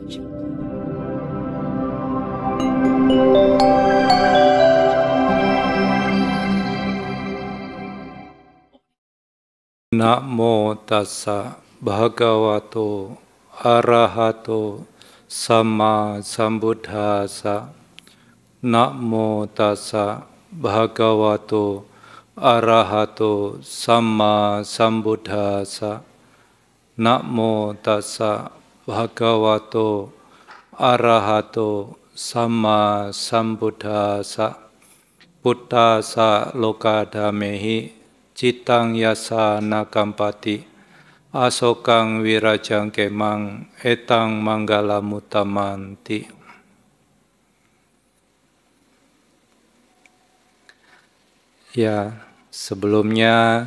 Namo tassa bhagavato arahato sama sambuddhassa. Namo tassa bhagavato arahato sama sambuddhassa. Namo tassa bhagavato arahato sama sambuddhassa. Puttasa lokadamehi citang yasa nakampati asokang wirajang kemang etang manggala mutamanti. Ya, sebelumnya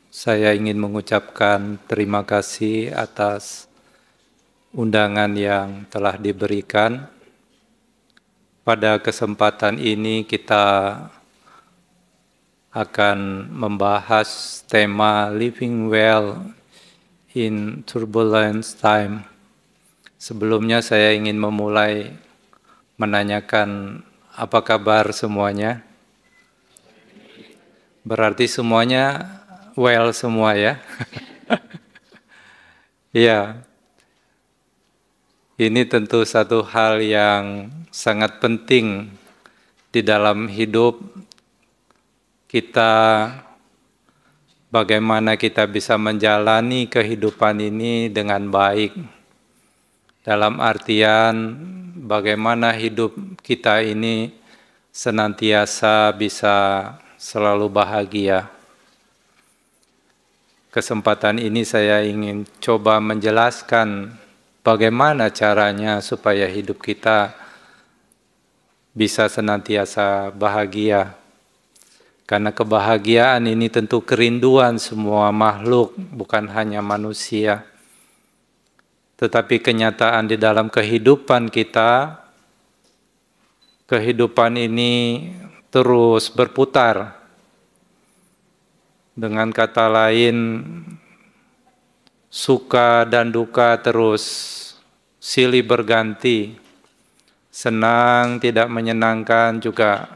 saya ingin mengucapkan terima kasih atas undangan yang telah diberikan. Pada kesempatan ini kita akan membahas tema Living Well in Turbulence Time. Sebelumnya saya ingin memulai menanyakan apa kabar semuanya. Berarti semuanya well semua ya. Ya, ini tentu satu hal yang sangat penting di dalam hidup kita, bagaimana kita bisa menjalani kehidupan ini dengan baik. Dalam artian bagaimana hidup kita ini senantiasa bisa selalu bahagia. Kesempatan ini saya ingin coba menjelaskan bagaimana caranya supaya hidup kita bisa senantiasa bahagia. Karena kebahagiaan ini tentu kerinduan semua makhluk, bukan hanya manusia. Tetapi kenyataan di dalam kehidupan kita, kehidupan ini terus berputar. Dengan kata lain, suka dan duka terus silih berganti. Senang, tidak menyenangkan juga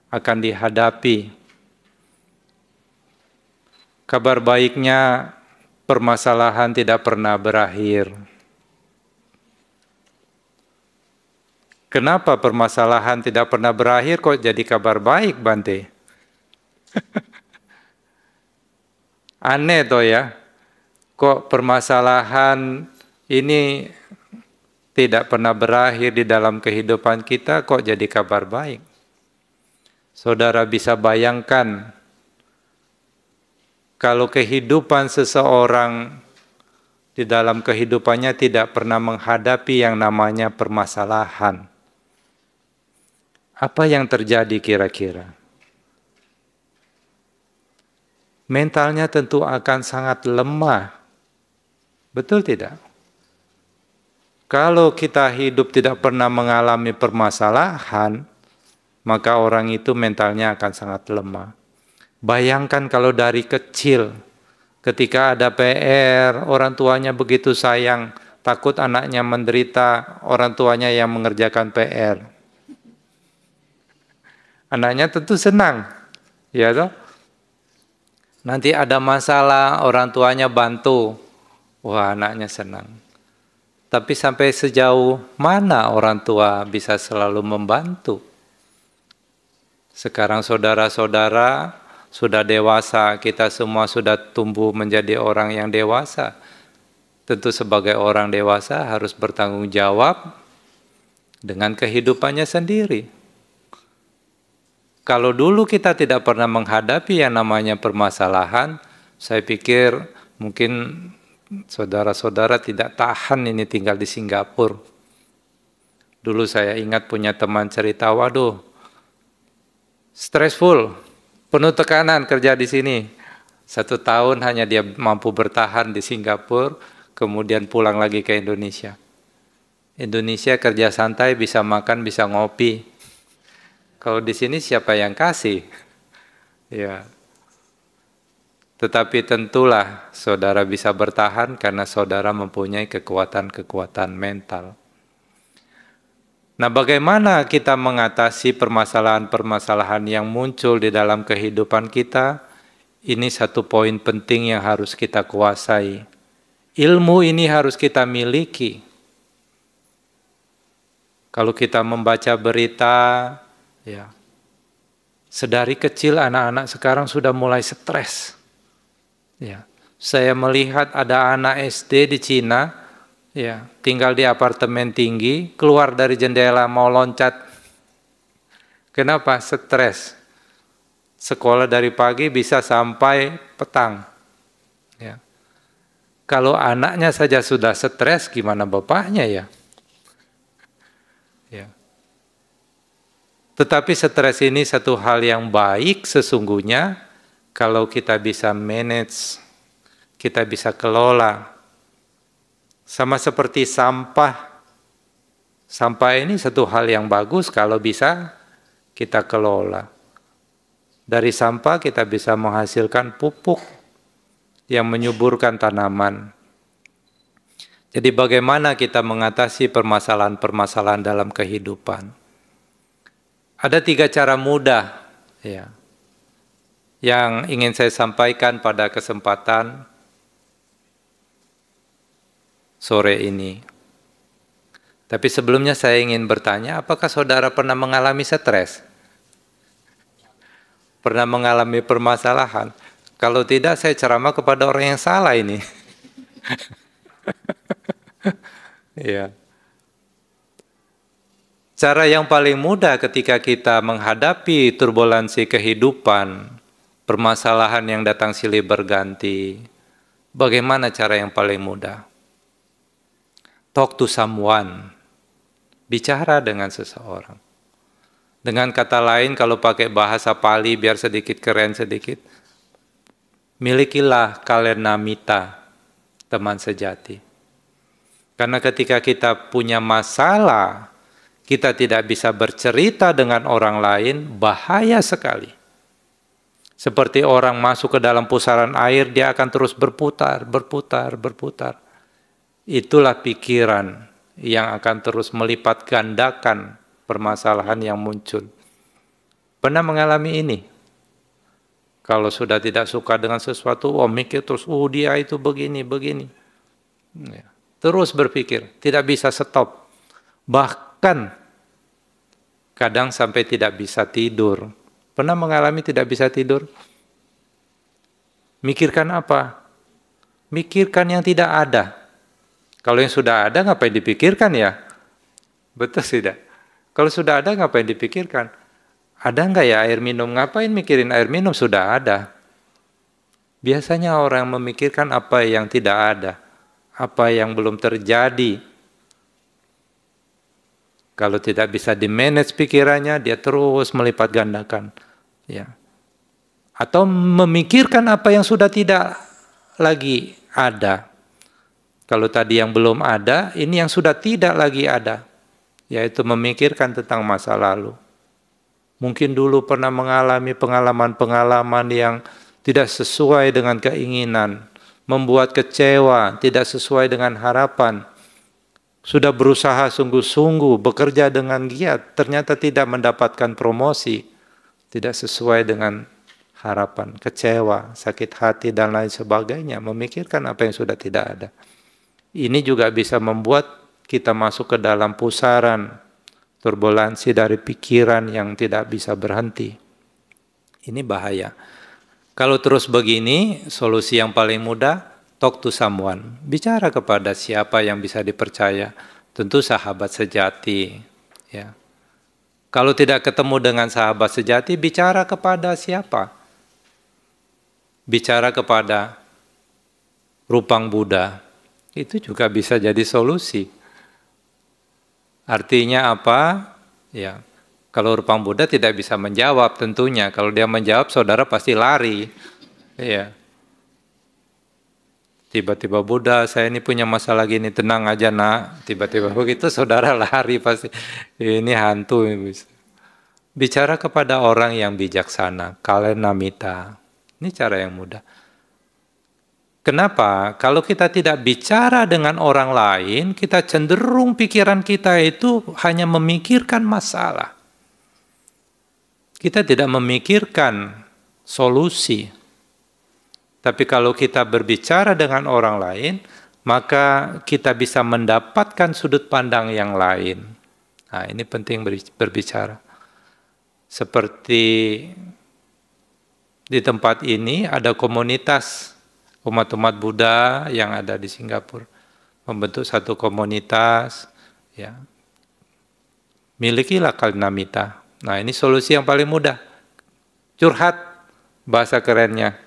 akan dihadapi. Kabar baiknya, permasalahan tidak pernah berakhir. Kenapa permasalahan tidak pernah berakhir kok jadi kabar baik, Bante? Aneh toh ya, kok permasalahan ini tidak pernah berakhir di dalam kehidupan kita, kok jadi kabar baik? Saudara bisa bayangkan, kalau kehidupan seseorang di dalam kehidupannya tidak pernah menghadapi yang namanya permasalahan, apa yang terjadi kira-kira? Mentalnya tentu akan sangat lemah. Betul tidak? Kalau kita hidup tidak pernah mengalami permasalahan, maka orang itu mentalnya akan sangat lemah. Bayangkan kalau dari kecil, ketika ada PR, orang tuanya begitu sayang, takut anaknya menderita, orang tuanya yang mengerjakan PR. Anaknya tentu senang, ya toh? Nanti ada masalah, orang tuanya bantu, wah anaknya senang. Tapi sampai sejauh mana orang tua bisa selalu membantu? Sekarang saudara-saudara sudah dewasa, kita semua sudah tumbuh menjadi orang yang dewasa. Tentu sebagai orang dewasa harus bertanggung jawab dengan kehidupannya sendiri. Kalau dulu kita tidak pernah menghadapi yang namanya permasalahan, saya pikir mungkin saudara-saudara tidak tahan ini tinggal di Singapura. Dulu saya ingat punya teman cerita, waduh, stressful, penuh tekanan kerja di sini. 1 tahun hanya dia mampu bertahan di Singapura, kemudian pulang lagi ke Indonesia. Indonesia kerja santai, bisa makan, bisa ngopi. Kalau di sini siapa yang kasih? Ya. Tetapi tentulah saudara bisa bertahan karena saudara mempunyai kekuatan-kekuatan mental. Nah, bagaimana kita mengatasi permasalahan-permasalahan yang muncul di dalam kehidupan kita? Ini satu poin penting yang harus kita kuasai. Ilmu ini harus kita miliki. Kalau kita membaca berita, ya, sedari kecil anak-anak sekarang sudah mulai stres. Ya, saya melihat ada anak SD di Cina, ya, tinggal di apartemen tinggi, keluar dari jendela mau loncat. Kenapa? Stres. Sekolah dari pagi bisa sampai petang. Ya. Kalau anaknya saja sudah stres, gimana bapaknya ya? Ya. Tetapi stres ini satu hal yang baik sesungguhnya kalau kita bisa manage, kita bisa kelola. Sama seperti sampah. Sampah ini satu hal yang bagus kalau bisa kita kelola. Dari sampah kita bisa menghasilkan pupuk yang menyuburkan tanaman. Jadi bagaimana kita mengatasi permasalahan-permasalahan dalam kehidupan? Ada 3 cara mudah ya, yang ingin saya sampaikan pada kesempatan sore ini. Tapi sebelumnya saya ingin bertanya, apakah saudara pernah mengalami stres? Pernah mengalami permasalahan? Kalau tidak, saya ceramah kepada orang yang salah ini. Ya. Cara yang paling mudah ketika kita menghadapi turbulensi kehidupan, permasalahan yang datang silih berganti, bagaimana cara yang paling mudah? Talk to someone. Bicara dengan seseorang. Dengan kata lain, kalau pakai bahasa Pali biar sedikit keren sedikit, milikilah kalena mita, teman sejati. Karena ketika kita punya masalah, kita tidak bisa bercerita dengan orang lain, bahaya sekali. Seperti orang masuk ke dalam pusaran air, dia akan terus berputar, berputar, berputar. Itulah pikiran yang akan terus melipat gandakan permasalahan yang muncul. Pernah mengalami ini? Kalau sudah tidak suka dengan sesuatu, mikir terus, dia itu begini, begini. Ya. Terus berpikir, tidak bisa stop. Bahkan kadang sampai tidak bisa tidur. Pernah mengalami tidak bisa tidur? Mikirkan apa? Mikirkan yang tidak ada. Kalau yang sudah ada, ngapain dipikirkan ya? Betul tidak? Kalau sudah ada, ngapain dipikirkan? Ada nggak ya air minum? Ngapain mikirin air minum? Sudah ada. Biasanya orang memikirkan apa yang tidak ada, apa yang belum terjadi. Kalau tidak bisa di-manage pikirannya, dia terus melipat gandakan. Ya. Atau memikirkan apa yang sudah tidak lagi ada. Kalau tadi yang belum ada, ini yang sudah tidak lagi ada. Yaitu memikirkan tentang masa lalu. Mungkin dulu pernah mengalami pengalaman-pengalaman yang tidak sesuai dengan keinginan, membuat kecewa, tidak sesuai dengan harapan. Sudah berusaha sungguh-sungguh, bekerja dengan giat, ternyata tidak mendapatkan promosi, tidak sesuai dengan harapan, kecewa, sakit hati, dan lain sebagainya, memikirkan apa yang sudah tidak ada. Ini juga bisa membuat kita masuk ke dalam pusaran turbulensi dari pikiran yang tidak bisa berhenti. Ini bahaya. Kalau terus begini, solusi yang paling mudah, talk to someone. Bicara kepada siapa yang bisa dipercaya. Tentu sahabat sejati. Ya. Kalau tidak ketemu dengan sahabat sejati, bicara kepada siapa? Bicara kepada Rupang Buddha. Itu juga bisa jadi solusi. Artinya apa? Ya, kalau Rupang Buddha tidak bisa menjawab tentunya. Kalau dia menjawab, saudara pasti lari. Ya. Tiba-tiba Buddha, saya ini punya masalah gini, tenang aja nak. Tiba-tiba begitu saudara lari pasti. Ini hantu. Bicara kepada orang yang bijaksana, kalena mita. Ini cara yang mudah. Kenapa? Kalau kita tidak bicara dengan orang lain, kita cenderung pikiran kita itu hanya memikirkan masalah. Kita tidak memikirkan solusi. Tapi kalau kita berbicara dengan orang lain, maka kita bisa mendapatkan sudut pandang yang lain. Nah, ini penting berbicara. Seperti di tempat ini ada komunitas umat-umat Buddha yang ada di Singapura, membentuk satu komunitas, ya. Milikilah Kalinamita. Nah, ini solusi yang paling mudah. Curhat, bahasa kerennya.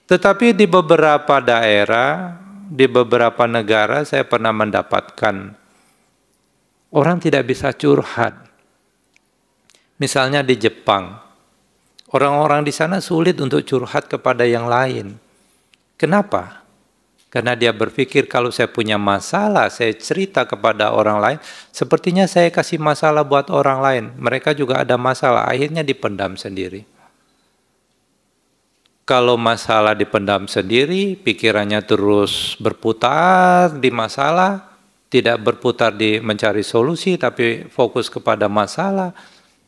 Tetapi di beberapa daerah, di beberapa negara saya pernah mendapatkan orang tidak bisa curhat. Misalnya di Jepang, orang-orang di sana sulit untuk curhat kepada yang lain. Kenapa? Karena dia berpikir kalau saya punya masalah, saya cerita kepada orang lain, sepertinya saya kasih masalah buat orang lain. Mereka juga ada masalah, akhirnya dipendam sendiri. Kalau masalah dipendam sendiri, pikirannya terus berputar di masalah, tidak berputar di mencari solusi, tapi fokus kepada masalah,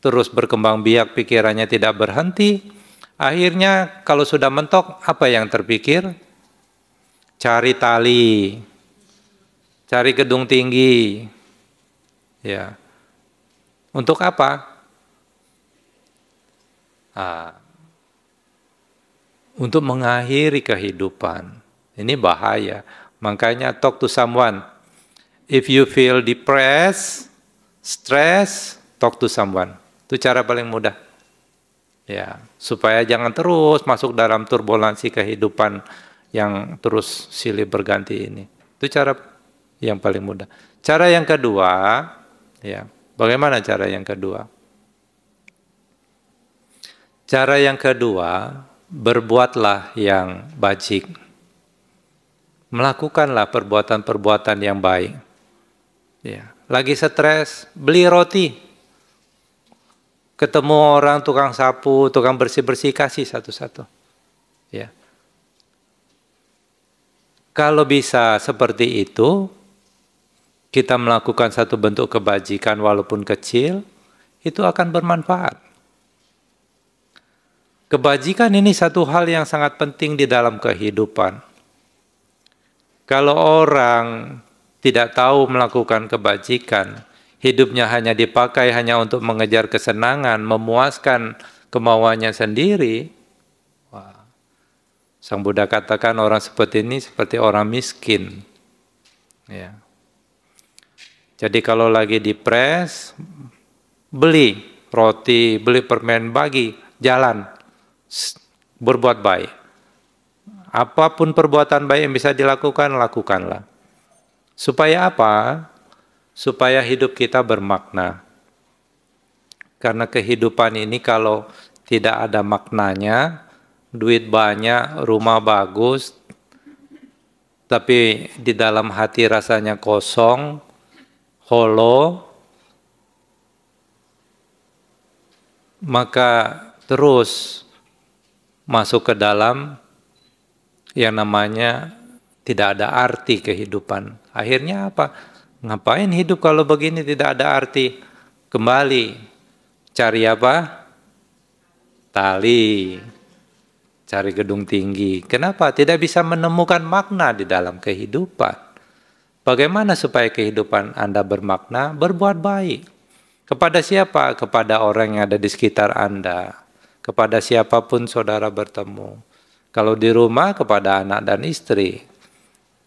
terus berkembang biak pikirannya tidak berhenti. Akhirnya kalau sudah mentok, apa yang terpikir? Cari tali, cari gedung tinggi, ya. Untuk apa? Untuk mengakhiri kehidupan. Ini bahaya. Makanya talk to someone. If you feel depressed, stress, talk to someone. Itu cara paling mudah. Ya, supaya jangan terus masuk dalam turbulensi kehidupan yang terus silih berganti ini. Itu cara yang paling mudah. Cara yang kedua, ya, bagaimana cara yang kedua? Cara yang kedua, berbuatlah yang bajik. Melakukanlah perbuatan-perbuatan yang baik. Ya, lagi stres, beli roti. Ketemu orang tukang sapu, tukang bersih-bersih, kasih satu-satu. Ya. Kalau bisa seperti itu, kita melakukan satu bentuk kebajikan walaupun kecil, itu akan bermanfaat. Kebajikan ini satu hal yang sangat penting di dalam kehidupan. Kalau orang tidak tahu melakukan kebajikan, hidupnya hanya dipakai hanya untuk mengejar kesenangan, memuaskan kemauannya sendiri, Sang Buddha katakan orang seperti ini seperti orang miskin. Ya. Jadi kalau lagi depres, beli roti, beli permen, bagi, jalan, berbuat baik. Apapun perbuatan baik yang bisa dilakukan, lakukanlah. Supaya apa? Supaya hidup kita bermakna. Karena kehidupan ini kalau tidak ada maknanya, duit banyak, rumah bagus, tapi di dalam hati rasanya kosong, hollow, maka terus masuk ke dalam yang namanya tidak ada arti kehidupan. Akhirnya apa? Ngapain hidup kalau begini tidak ada arti? Kembali, cari apa? Tali. Cari gedung tinggi. Kenapa? Tidak bisa menemukan makna di dalam kehidupan. Bagaimana supaya kehidupan Anda bermakna? Berbuat baik. Kepada siapa? Kepada orang yang ada di sekitar Anda. Kepada siapapun saudara bertemu. Kalau di rumah, kepada anak dan istri.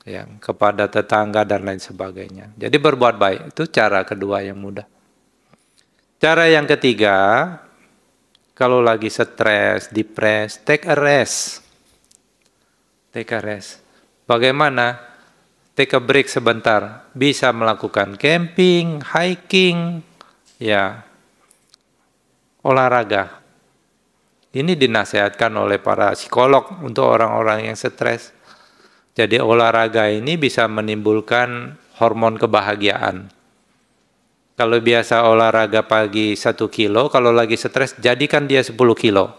Ya, kepada tetangga dan lain sebagainya. Jadi berbuat baik. Itu cara kedua yang mudah. Cara yang ketiga, kalau lagi stres, depres, take a rest. Take a rest. Bagaimana? Take a break sebentar. Bisa melakukan camping, hiking, ya, olahraga. Ini dinasihatkan oleh para psikolog untuk orang-orang yang stres. Jadi olahraga ini bisa menimbulkan hormon kebahagiaan. Kalau biasa olahraga pagi 1 kilo, kalau lagi stres jadikan dia 10 kilo.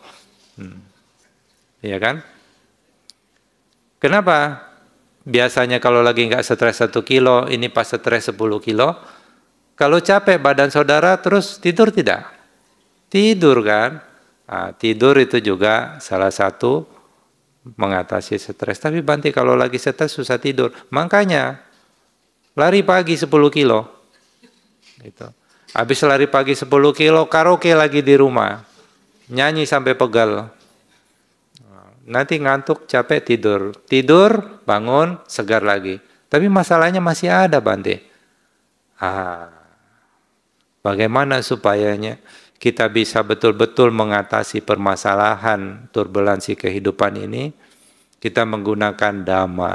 Ya kan? Kenapa? Biasanya kalau lagi nggak stres 1 kilo, ini pas stres 10 kilo. Kalau capek badan saudara terus tidur tidak? Tidur kan? Nah, tidur itu juga salah satu mengatasi stres. Tapi Bante kalau lagi stres susah tidur. Makanya lari pagi 10 kilo. Gitu. Habis lari pagi 10 kilo, karaoke lagi di rumah. Nyanyi sampai pegal. Nanti ngantuk, capek, tidur. Tidur, bangun, segar lagi. Tapi masalahnya masih ada, Bante. Bagaimana supayanya kita bisa betul-betul mengatasi permasalahan turbulensi kehidupan ini? Kita menggunakan Dhamma.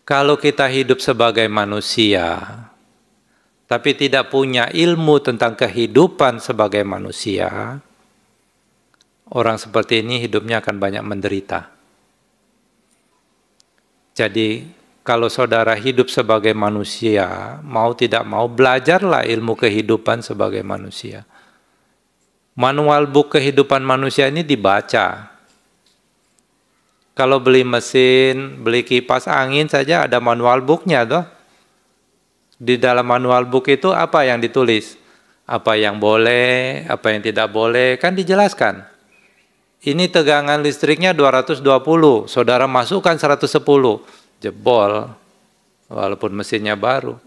Kalau kita hidup sebagai manusia, tapi tidak punya ilmu tentang kehidupan sebagai manusia, orang seperti ini hidupnya akan banyak menderita. Jadi kalau saudara hidup sebagai manusia, mau tidak mau belajarlah ilmu kehidupan sebagai manusia. Manual book kehidupan manusia ini dibaca. Kalau beli mesin, beli kipas angin saja ada manual booknya toh. Di dalam manual book itu apa yang ditulis? Apa yang boleh, apa yang tidak boleh, kan dijelaskan. Ini tegangan listriknya 220, saudara masukkan 110, jebol, walaupun mesinnya baru.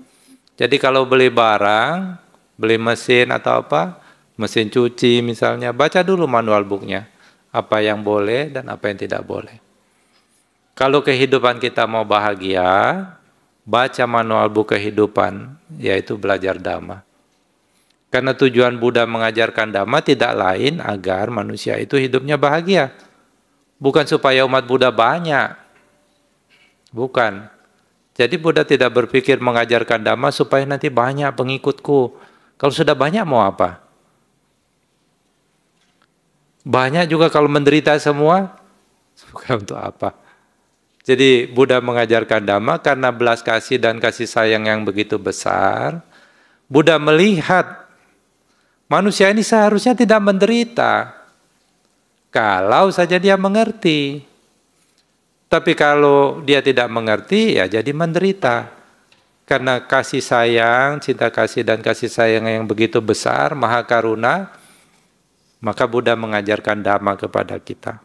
Jadi kalau beli barang, beli mesin atau apa, mesin cuci misalnya, baca dulu manual booknya. Apa yang boleh dan apa yang tidak boleh. Kalau kehidupan kita mau bahagia, baca manual book kehidupan, yaitu belajar Dhamma. Karena tujuan Buddha mengajarkan Dhamma tidak lain agar manusia itu hidupnya bahagia. Bukan supaya umat Buddha banyak. Bukan. Jadi Buddha tidak berpikir mengajarkan Dhamma supaya nanti banyak pengikutku. Kalau sudah banyak mau apa? Banyak juga kalau menderita semua, bukan untuk apa. Jadi Buddha mengajarkan Dhamma karena belas kasih dan kasih sayang yang begitu besar. Buddha melihat manusia ini seharusnya tidak menderita kalau saja dia mengerti. Tapi kalau dia tidak mengerti, ya jadi menderita. Karena kasih sayang, cinta kasih dan kasih sayang yang begitu besar, maha karuna, maka Buddha mengajarkan Dhamma kepada kita.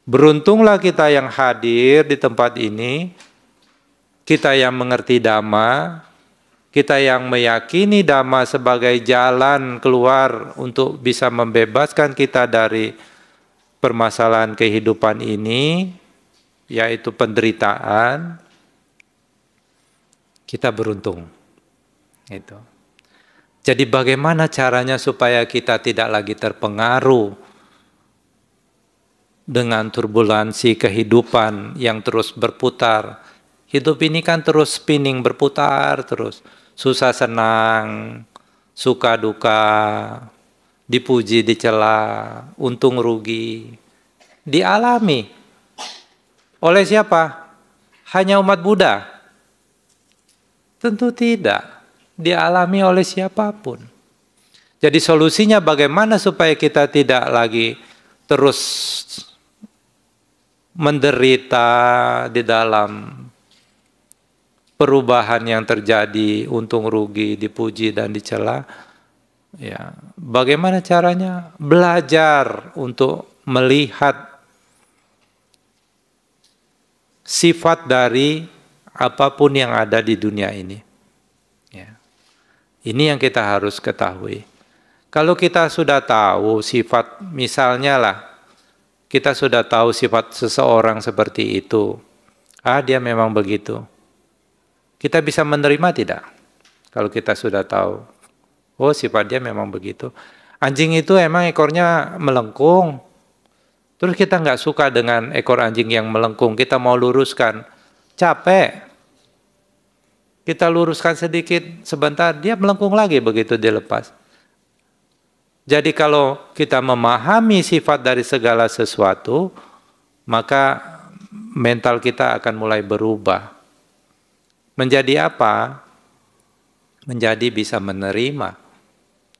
Beruntunglah kita yang hadir di tempat ini, kita yang mengerti Dhamma, kita yang meyakini Dhamma sebagai jalan keluar untuk bisa membebaskan kita dari permasalahan kehidupan ini, yaitu penderitaan. Kita beruntung. Itu. Jadi bagaimana caranya supaya kita tidak lagi terpengaruh dengan turbulensi kehidupan yang terus berputar. Hidup ini kan terus spinning, berputar terus. Susah senang, suka duka, dipuji dicela, untung rugi. Dialami. Oleh siapa? Hanya umat Buddha? Tentu tidak. Dialami oleh siapapun. Jadi solusinya bagaimana supaya kita tidak lagi terus menderita di dalam perubahan yang terjadi, untung rugi, dipuji dan dicela. Ya, bagaimana caranya? Belajar untuk melihat sifat dari apapun yang ada di dunia ini. Ya. Ini yang kita harus ketahui. Kalau kita sudah tahu sifat, misalnya lah, kita sudah tahu sifat seseorang seperti itu. Dia memang begitu. Kita bisa menerima tidak? Kalau kita sudah tahu, sifat dia memang begitu. Anjing itu emang ekornya melengkung. Terus kita nggak suka dengan ekor anjing yang melengkung. Kita mau luruskan. Capek. Kita luruskan sedikit, sebentar, dia melengkung lagi begitu dilepas. Jadi kalau kita memahami sifat dari segala sesuatu, maka mental kita akan mulai berubah. Menjadi apa? Menjadi bisa menerima.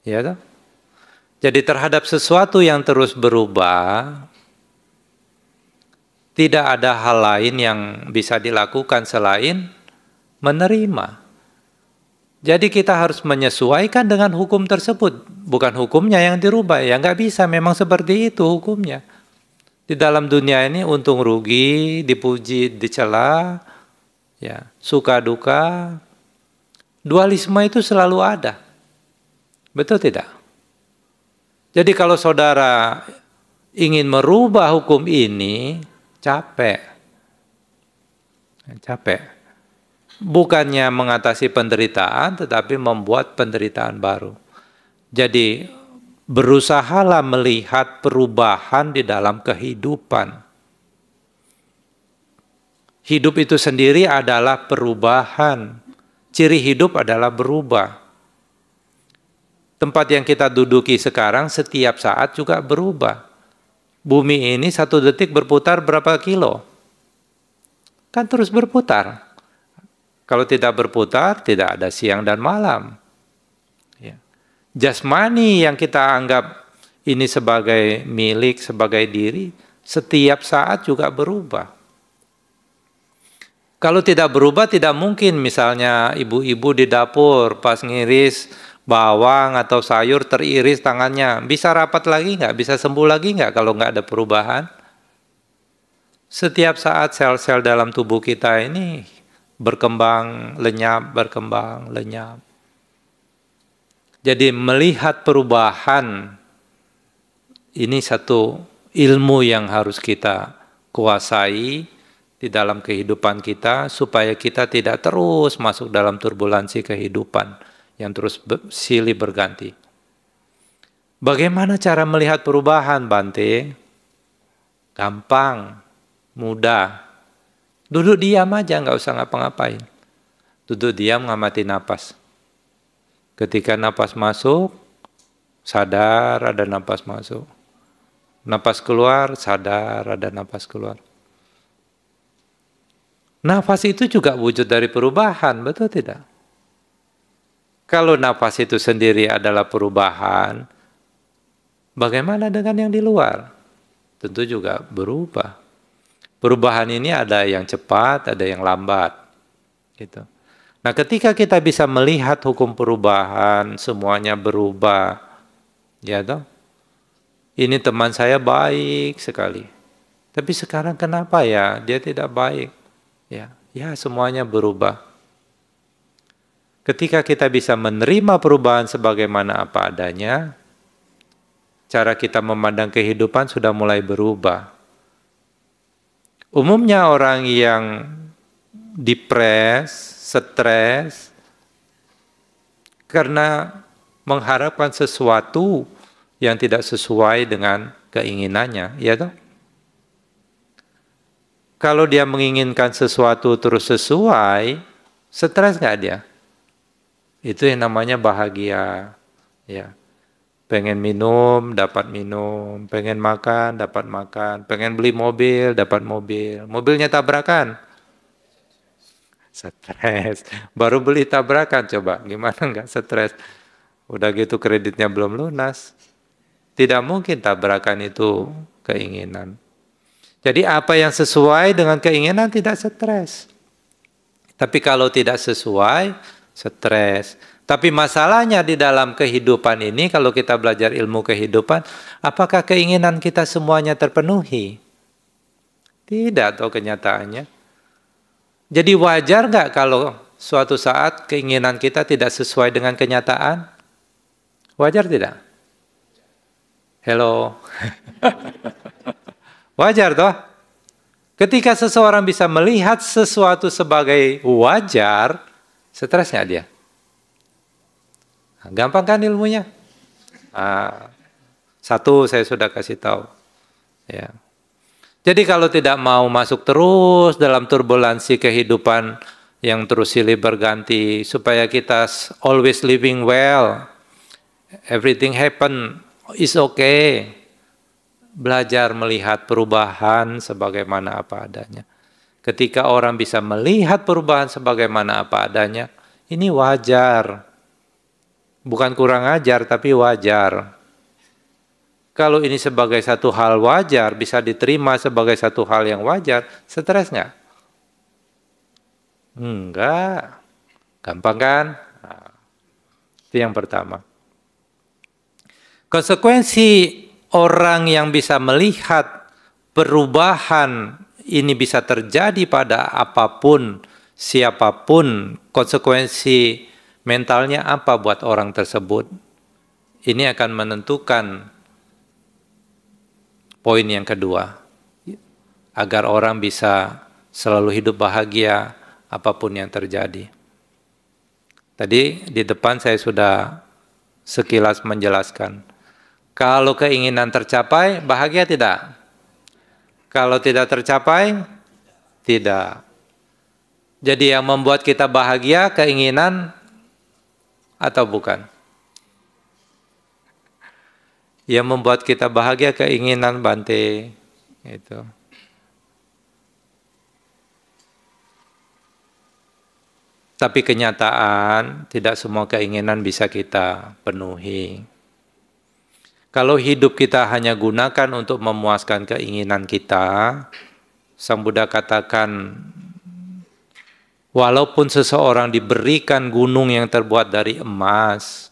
Ya kan? Jadi terhadap sesuatu yang terus berubah, Tidak ada hal lain yang bisa dilakukan selain menerima. Jadi kita harus menyesuaikan dengan hukum tersebut. Bukan hukumnya yang dirubah. Ya nggak bisa, memang seperti itu hukumnya. Di dalam dunia ini untung rugi, dipuji, dicela, ya, suka duka. Dualisme itu selalu ada. Betul tidak? Jadi kalau saudara ingin merubah hukum ini, capek. Bukannya mengatasi penderitaan, tetapi membuat penderitaan baru. Jadi berusahalah melihat perubahan di dalam kehidupan. Hidup itu sendiri adalah perubahan. Ciri hidup adalah berubah. Tempat yang kita duduki sekarang setiap saat juga berubah. Bumi ini 1 detik berputar berapa kilo? Kan terus berputar. Kalau tidak berputar, tidak ada siang dan malam. Ya. Jasmani yang kita anggap ini sebagai milik, sebagai diri, setiap saat juga berubah. Kalau tidak berubah, tidak mungkin misalnya ibu-ibu di dapur pas ngiris bawang atau sayur teriris tangannya. Bisa rapat lagi nggak? Bisa sembuh lagi nggak kalau nggak ada perubahan? Setiap saat sel-sel dalam tubuh kita ini berkembang, lenyap, berkembang, lenyap. Jadi melihat perubahan, ini satu ilmu yang harus kita kuasai di dalam kehidupan kita, supaya kita tidak terus masuk dalam turbulensi kehidupan yang terus silih berganti. Bagaimana cara melihat perubahan, Bante? Gampang, mudah. Duduk diam aja, nggak usah ngapa-ngapain. Duduk diam, ngamati napas. Ketika napas masuk, sadar ada napas masuk. Napas keluar, sadar ada napas keluar. Nafas itu juga wujud dari perubahan, betul tidak? Kalau nafas itu sendiri adalah perubahan, bagaimana dengan yang di luar? Tentu juga berubah. Perubahan ini ada yang cepat, ada yang lambat. Gitu. Nah, ketika kita bisa melihat hukum perubahan, semuanya berubah, ya toh? Ini teman saya baik sekali, tapi sekarang kenapa ya dia tidak baik? Ya semuanya berubah. Ketika kita bisa menerima perubahan sebagaimana apa adanya, cara kita memandang kehidupan sudah mulai berubah. Umumnya orang yang depres, stres, karena mengharapkan sesuatu yang tidak sesuai dengan keinginannya, ya toh? Kalau dia menginginkan sesuatu terus sesuai, stres nggak dia? Itu yang namanya bahagia. Ya. Pengen minum, dapat minum. Pengen makan, dapat makan. Pengen beli mobil, dapat mobil. Mobilnya tabrakan. Stres. Baru beli tabrakan, coba. Gimana nggak stres? Udah gitu kreditnya belum lunas. Tidak mungkin tabrakan itu keinginan. Jadi apa yang sesuai dengan keinginan tidak stres. Tapi kalau tidak sesuai, stres. Tapi masalahnya di dalam kehidupan ini, kalau kita belajar ilmu kehidupan, apakah keinginan kita semuanya terpenuhi? Tidak, atau kenyataannya. Jadi wajar nggak kalau suatu saat keinginan kita tidak sesuai dengan kenyataan? Wajar tidak? Hello? Wajar toh? Ketika seseorang bisa melihat sesuatu sebagai wajar, stres nggak dia? Gampang kan ilmunya? Satu saya sudah kasih tahu. Ya. Jadi kalau tidak mau masuk terus dalam turbulensi kehidupan yang terus silih berganti, supaya kita always living well, everything happen is okay. Belajar melihat perubahan sebagaimana apa adanya. Ketika orang bisa melihat perubahan sebagaimana apa adanya, ini wajar. Bukan kurang ajar, tapi wajar. Kalau ini sebagai satu hal wajar, bisa diterima sebagai satu hal yang wajar, stres nggak? Enggak. Gampang kan? Nah, itu yang pertama. Konsekuensi orang yang bisa melihat perubahan ini bisa terjadi pada apapun, siapapun, konsekuensi mentalnya apa buat orang tersebut. Ini akan menentukan poin yang kedua. Agar orang bisa selalu hidup bahagia apapun yang terjadi. Tadi di depan saya sudah sekilas menjelaskan. Kalau keinginan tercapai, bahagia tidak? Kalau tidak tercapai, tidak. Jadi yang membuat kita bahagia, keinginan atau bukan? Yang membuat kita bahagia, keinginan, Bante. Itu. Tapi kenyataan, tidak semua keinginan bisa kita penuhi. Kalau hidup kita hanya gunakan untuk memuaskan keinginan kita, Sang Buddha katakan, walaupun seseorang diberikan gunung yang terbuat dari emas,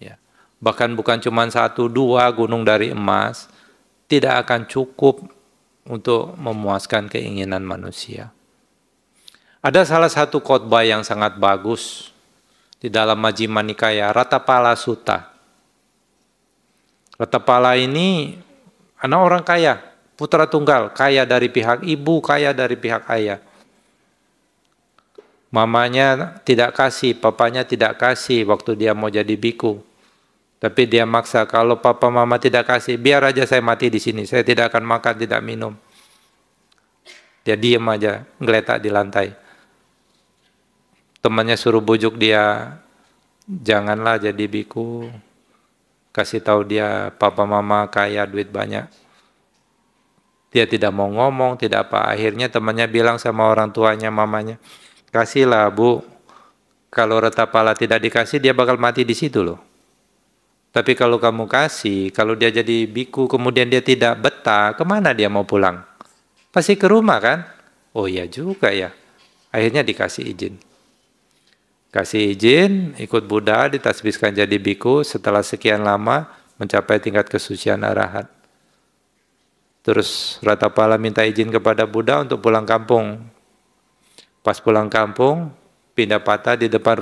ya, bahkan bukan cuma 1, 2 gunung dari emas, tidak akan cukup untuk memuaskan keinginan manusia. Ada salah satu khotbah yang sangat bagus di dalam Majjhima Nikaya, Ratapala Sutta. Ratapala ini anak orang kaya, putra tunggal, kaya dari pihak ibu, kaya dari pihak ayah. Mamanya tidak kasih, papanya tidak kasih waktu dia mau jadi biku. Tapi dia maksa, kalau papa mama tidak kasih, biar aja saya mati di sini, saya tidak akan makan, tidak minum. Dia diam aja, ngeletak di lantai. Temannya suruh bujuk dia, janganlah jadi biku. Kasih tahu dia papa mama kaya, duit banyak. Dia tidak mau ngomong, tidak apa. Akhirnya temannya bilang sama orang tuanya, mamanya, kasihlah bu. Kalau Ratapala tidak dikasih, dia bakal mati di situ loh. Tapi kalau kamu kasih, kalau dia jadi biku, kemudian dia tidak betah, kemana dia mau pulang? Pasti ke rumah kan? Oh iya juga ya. Akhirnya dikasih izin. Kasih izin, ikut Buddha, ditasbihkan jadi biku, setelah sekian lama mencapai tingkat kesucian arahat. Terus Ratapala minta izin kepada Buddha untuk pulang kampung. Pas pulang kampung, Pindapata di depan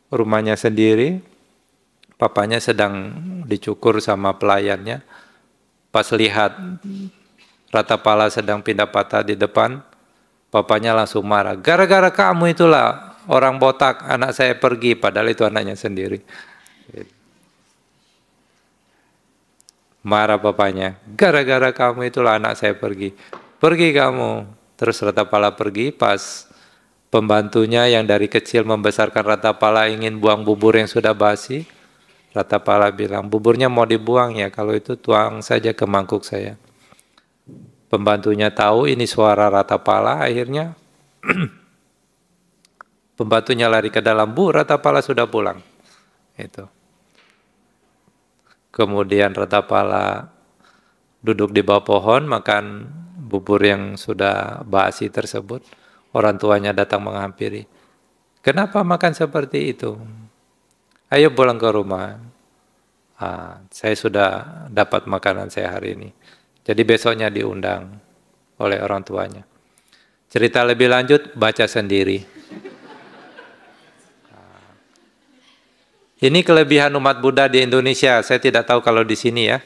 rumahnya sendiri, papanya sedang dicukur sama pelayannya. Pas lihat Ratapala sedang Pindapata di depan, papanya langsung marah. Gara-gara kamu itulah orang botak, anak saya pergi, padahal itu anaknya sendiri. Marah papanya, gara-gara kamu itulah anak saya pergi. Pergi kamu. Terus Ratapala pergi, pas pembantunya yang dari kecil membesarkan Ratapala ingin buang bubur yang sudah basi, Ratapala bilang, buburnya mau dibuang ya, kalau itu tuang saja ke mangkuk saya. Pembantunya tahu ini suara Ratapala, akhirnya pembantunya lari ke dalam, bu, Ratapala sudah pulang. Itu. Kemudian Ratapala duduk di bawah pohon, makan bubur yang sudah basi tersebut. Orang tuanya datang menghampiri. Kenapa makan seperti itu? Ayo pulang ke rumah. Saya sudah dapat makanan saya hari ini. Jadi besoknya diundang oleh orang tuanya. Cerita lebih lanjut, baca sendiri. Ini kelebihan umat Buddha di Indonesia. Saya tidak tahu kalau di sini ya.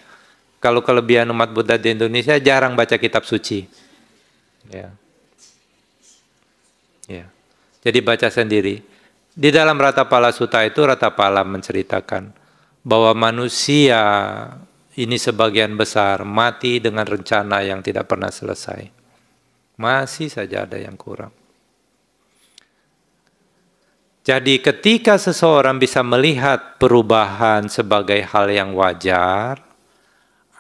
Kalau kelebihan umat Buddha di Indonesia jarang baca kitab suci. Ya. Ya. Jadi baca sendiri. Di dalam Ratapala Sutta itu Ratapala menceritakan bahwa manusia ini sebagian besar mati dengan rencana yang tidak pernah selesai. Masih saja ada yang kurang. Jadi ketika seseorang bisa melihat perubahan sebagai hal yang wajar,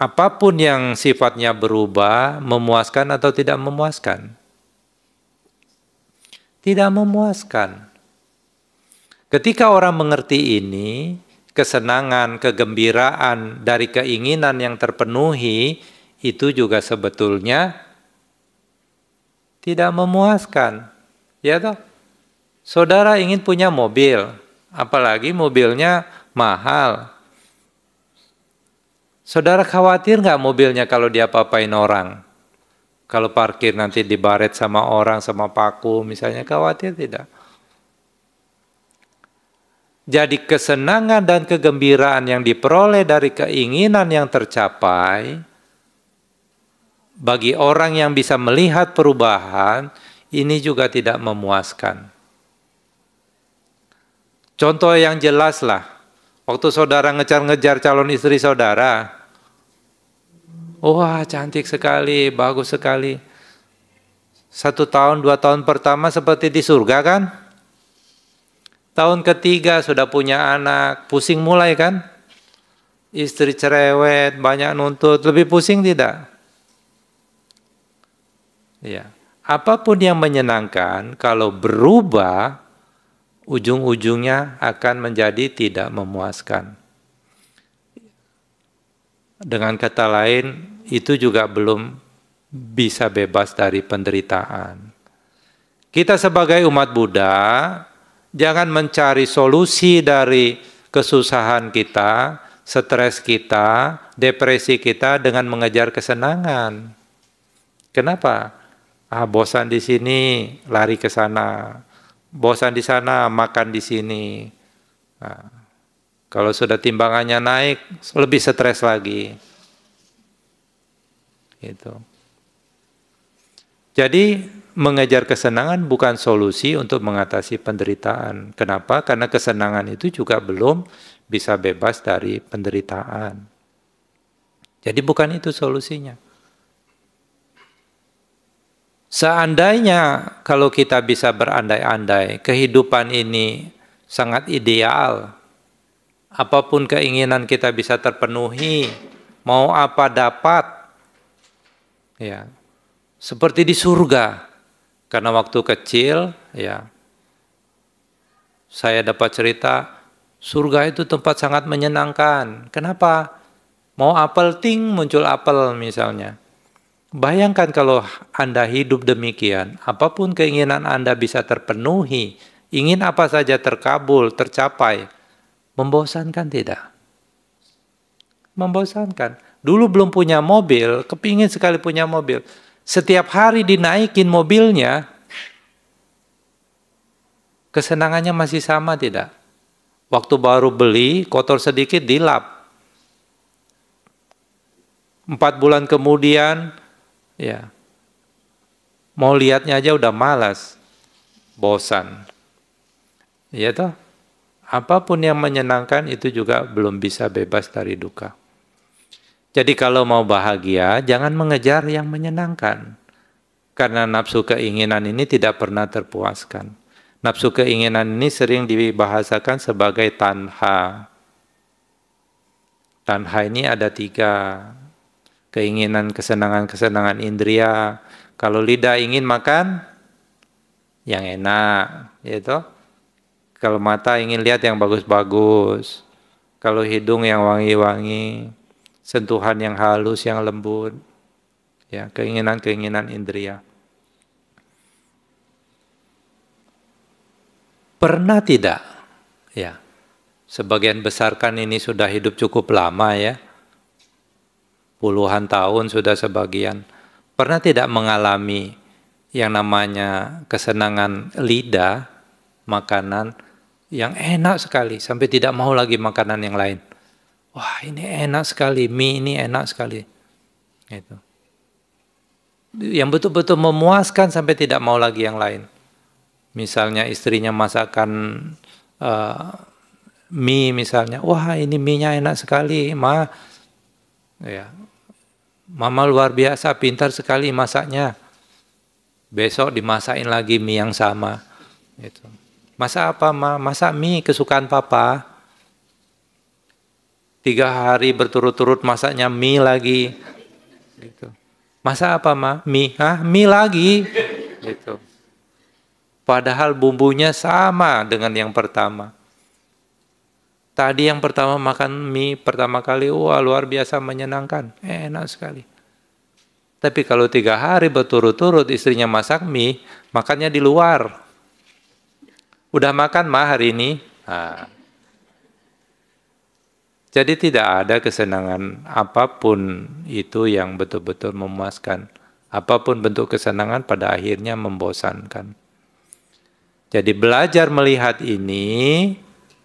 apapun yang sifatnya berubah, memuaskan atau tidak memuaskan? Tidak memuaskan. Ketika orang mengerti ini, kesenangan, kegembiraan dari keinginan yang terpenuhi itu juga sebetulnya tidak memuaskan. Ya toh? Saudara ingin punya mobil, apalagi mobilnya mahal. Saudara khawatir nggak mobilnya kalau diapa-apain orang? Kalau parkir nanti dibaret sama orang, sama paku misalnya, khawatir tidak? Jadi kesenangan dan kegembiraan yang diperoleh dari keinginan yang tercapai, bagi orang yang bisa melihat perubahan, ini juga tidak memuaskan. Contoh yang jelas lah, waktu saudara ngejar-ngejar calon istri saudara, wah cantik sekali, bagus sekali. 1 tahun, 2 tahun pertama seperti di surga kan? Tahun ketiga sudah punya anak, pusing mulai kan? Istri cerewet, banyak nuntut, lebih pusing tidak? Ya. Apapun yang menyenangkan, kalau berubah, ujung-ujungnya akan menjadi tidak memuaskan. Dengan kata lain, itu juga belum bisa bebas dari penderitaan. Kita sebagai umat Buddha, jangan mencari solusi dari kesusahan kita, stres kita, depresi kita dengan mengejar kesenangan. Kenapa? Bosan di sini, lari ke sana. Bosan di sana, makan di sini. Nah, kalau sudah timbangannya naik, lebih stres lagi. Gitu. Jadi mengejar kesenangan bukan solusi untuk mengatasi penderitaan. Kenapa? Karena kesenangan itu juga belum bisa bebas dari penderitaan. Jadi bukan itu solusinya. Seandainya kalau kita bisa berandai-andai, kehidupan ini sangat ideal, apapun keinginan kita bisa terpenuhi, mau apa dapat, ya, seperti di surga. Karena waktu kecil, ya, saya dapat cerita, surga itu tempat sangat menyenangkan. Kenapa? Mau apel ting, muncul apel misalnya. Bayangkan kalau Anda hidup demikian, apapun keinginan Anda bisa terpenuhi, ingin apa saja terkabul, tercapai, membosankan tidak? Membosankan. Dulu belum punya mobil, kepingin sekali punya mobil. Setiap hari dinaikin mobilnya, kesenangannya masih sama tidak? Waktu baru beli, kotor sedikit dilap. 4 bulan kemudian, ya, mau lihatnya aja udah malas, bosan. Ya toh, apapun yang menyenangkan itu juga belum bisa bebas dari duka. Jadi kalau mau bahagia, jangan mengejar yang menyenangkan. Karena nafsu keinginan ini tidak pernah terpuaskan. Nafsu keinginan ini sering dibahasakan sebagai tanha. Tanha ini ada 3. Keinginan, kesenangan-kesenangan indria. Kalau lidah ingin makan yang enak, gitu. Kalau mata ingin lihat yang bagus-bagus. Kalau hidung yang wangi-wangi. Sentuhan yang halus, yang lembut. Ya, keinginan-keinginan indria. Pernah tidak? Ya. Sebagian besar kan ini sudah hidup cukup lama ya. Puluhan tahun sudah sebagian. Pernah tidak mengalami yang namanya kesenangan lidah, makanan yang enak sekali, sampai tidak mau lagi makanan yang lain. Wah ini enak sekali, mie ini enak sekali. Gitu. Yang betul-betul memuaskan sampai tidak mau lagi yang lain. Misalnya istrinya masakan mie misalnya, wah ini mie-nya enak sekali, Ma. Ya. Mama luar biasa, pintar sekali masaknya. Besok dimasakin lagi mie yang sama. Gitu. Masak apa, Ma? Masak mie kesukaan Papa. 3 hari berturut-turut masaknya mie lagi. Gitu. Masak apa, Ma? Mie. Hah? Mie lagi. Gitu. Padahal bumbunya sama dengan yang pertama. Tadi yang pertama makan mie pertama kali, wah luar biasa menyenangkan, enak sekali. Tapi kalau 3 hari berturut-turut istrinya masak mie, makannya di luar. Udah makan mah hari ini? Nah, jadi tidak ada kesenangan apapun itu yang betul-betul memuaskan. Apapun bentuk kesenangan pada akhirnya membosankan. Jadi belajar melihat ini,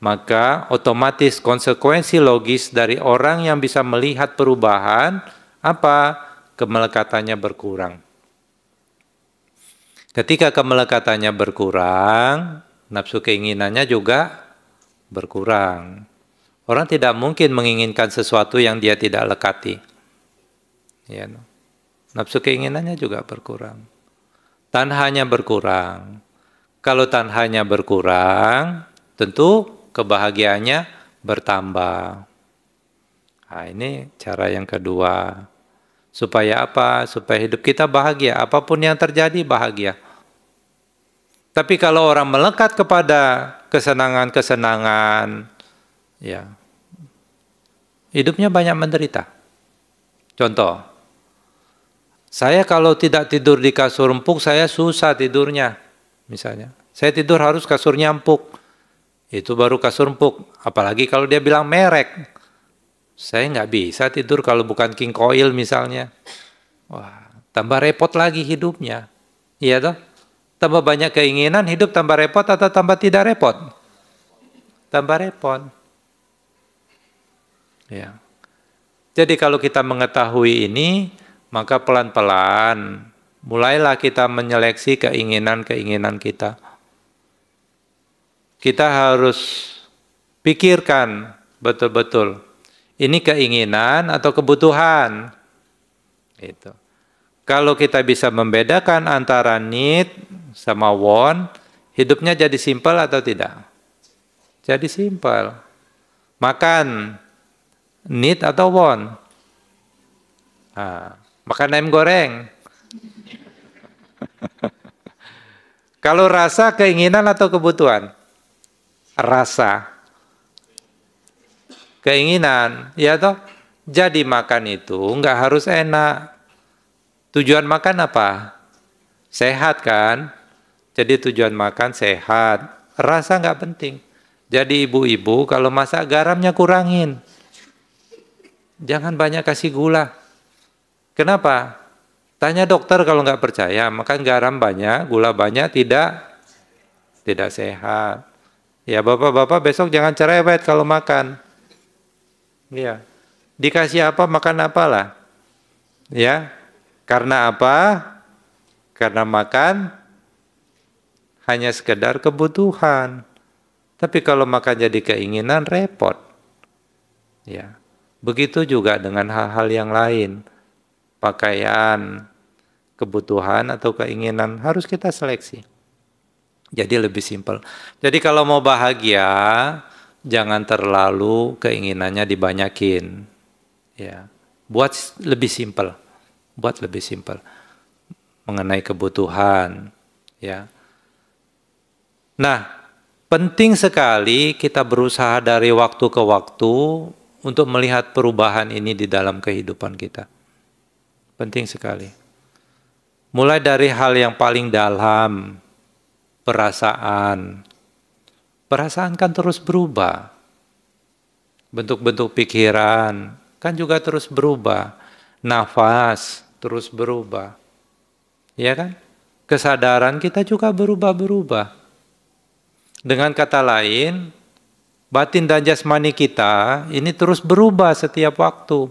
maka otomatis konsekuensi logis dari orang yang bisa melihat perubahan, apa? Kemelekatannya berkurang. Ketika kemelekatannya berkurang, nafsu keinginannya juga berkurang. Orang tidak mungkin menginginkan sesuatu yang dia tidak lekati. Ya, nafsu keinginannya juga berkurang. Tanhanya berkurang. Kalau tanhanya berkurang, tentu kebahagiaannya bertambah. Nah, ini cara yang kedua. Supaya apa? Supaya hidup kita bahagia. Apapun yang terjadi bahagia. Tapi kalau orang melekat kepada kesenangan-kesenangan, ya, hidupnya banyak menderita. Contoh, saya kalau tidak tidur di kasur empuk, saya susah tidurnya. Misalnya, saya tidur harus kasurnya empuk. Itu baru kasur empuk. Apalagi kalau dia bilang merek. Saya nggak bisa tidur kalau bukan King Coil misalnya. Wah, tambah repot lagi hidupnya. Iya toh? Tambah banyak keinginan, hidup tambah repot atau tambah tidak repot? Tambah repot. Ya. Jadi kalau kita mengetahui ini, maka pelan-pelan mulailah kita menyeleksi keinginan-keinginan kita. Kita harus pikirkan betul-betul. Ini keinginan atau kebutuhan? Itu. Kalau kita bisa membedakan antara need sama want, hidupnya jadi simpel atau tidak? Jadi simpel. Makan, need atau want? Nah, makan ayam goreng. Kalau rasa keinginan atau kebutuhan? Rasa. Keinginan, ya toh? Jadi makan itu nggak harus enak. Tujuan makan apa? Sehat kan? Jadi tujuan makan sehat. Rasa nggak penting. Jadi ibu-ibu kalau masak garamnya kurangin. Jangan banyak kasih gula. Kenapa? Tanya dokter kalau nggak percaya. Makan garam banyak, gula banyak, tidak sehat. Ya bapak-bapak besok jangan cerewet kalau makan. Ya, dikasih apa makan apalah. Ya, karena apa? Karena makan hanya sekedar kebutuhan. Tapi kalau makan jadi keinginan repot. Ya, begitu juga dengan hal-hal yang lain. Pakaian, kebutuhan atau keinginan harus kita seleksi. Jadi lebih simpel. Jadi kalau mau bahagia, jangan terlalu keinginannya dibanyakin. Ya, buat lebih simpel. Buat lebih simpel mengenai kebutuhan. Ya. Nah, penting sekali kita berusaha dari waktu ke waktu untuk melihat perubahan ini di dalam kehidupan kita. Penting sekali. Mulai dari hal yang paling dalam, perasaan. Perasaan kan terus berubah. Bentuk-bentuk pikiran kan juga terus berubah. Nafas terus berubah. Ya kan? Kesadaran kita juga berubah-berubah. Dengan kata lain, batin dan jasmani kita ini terus berubah setiap waktu.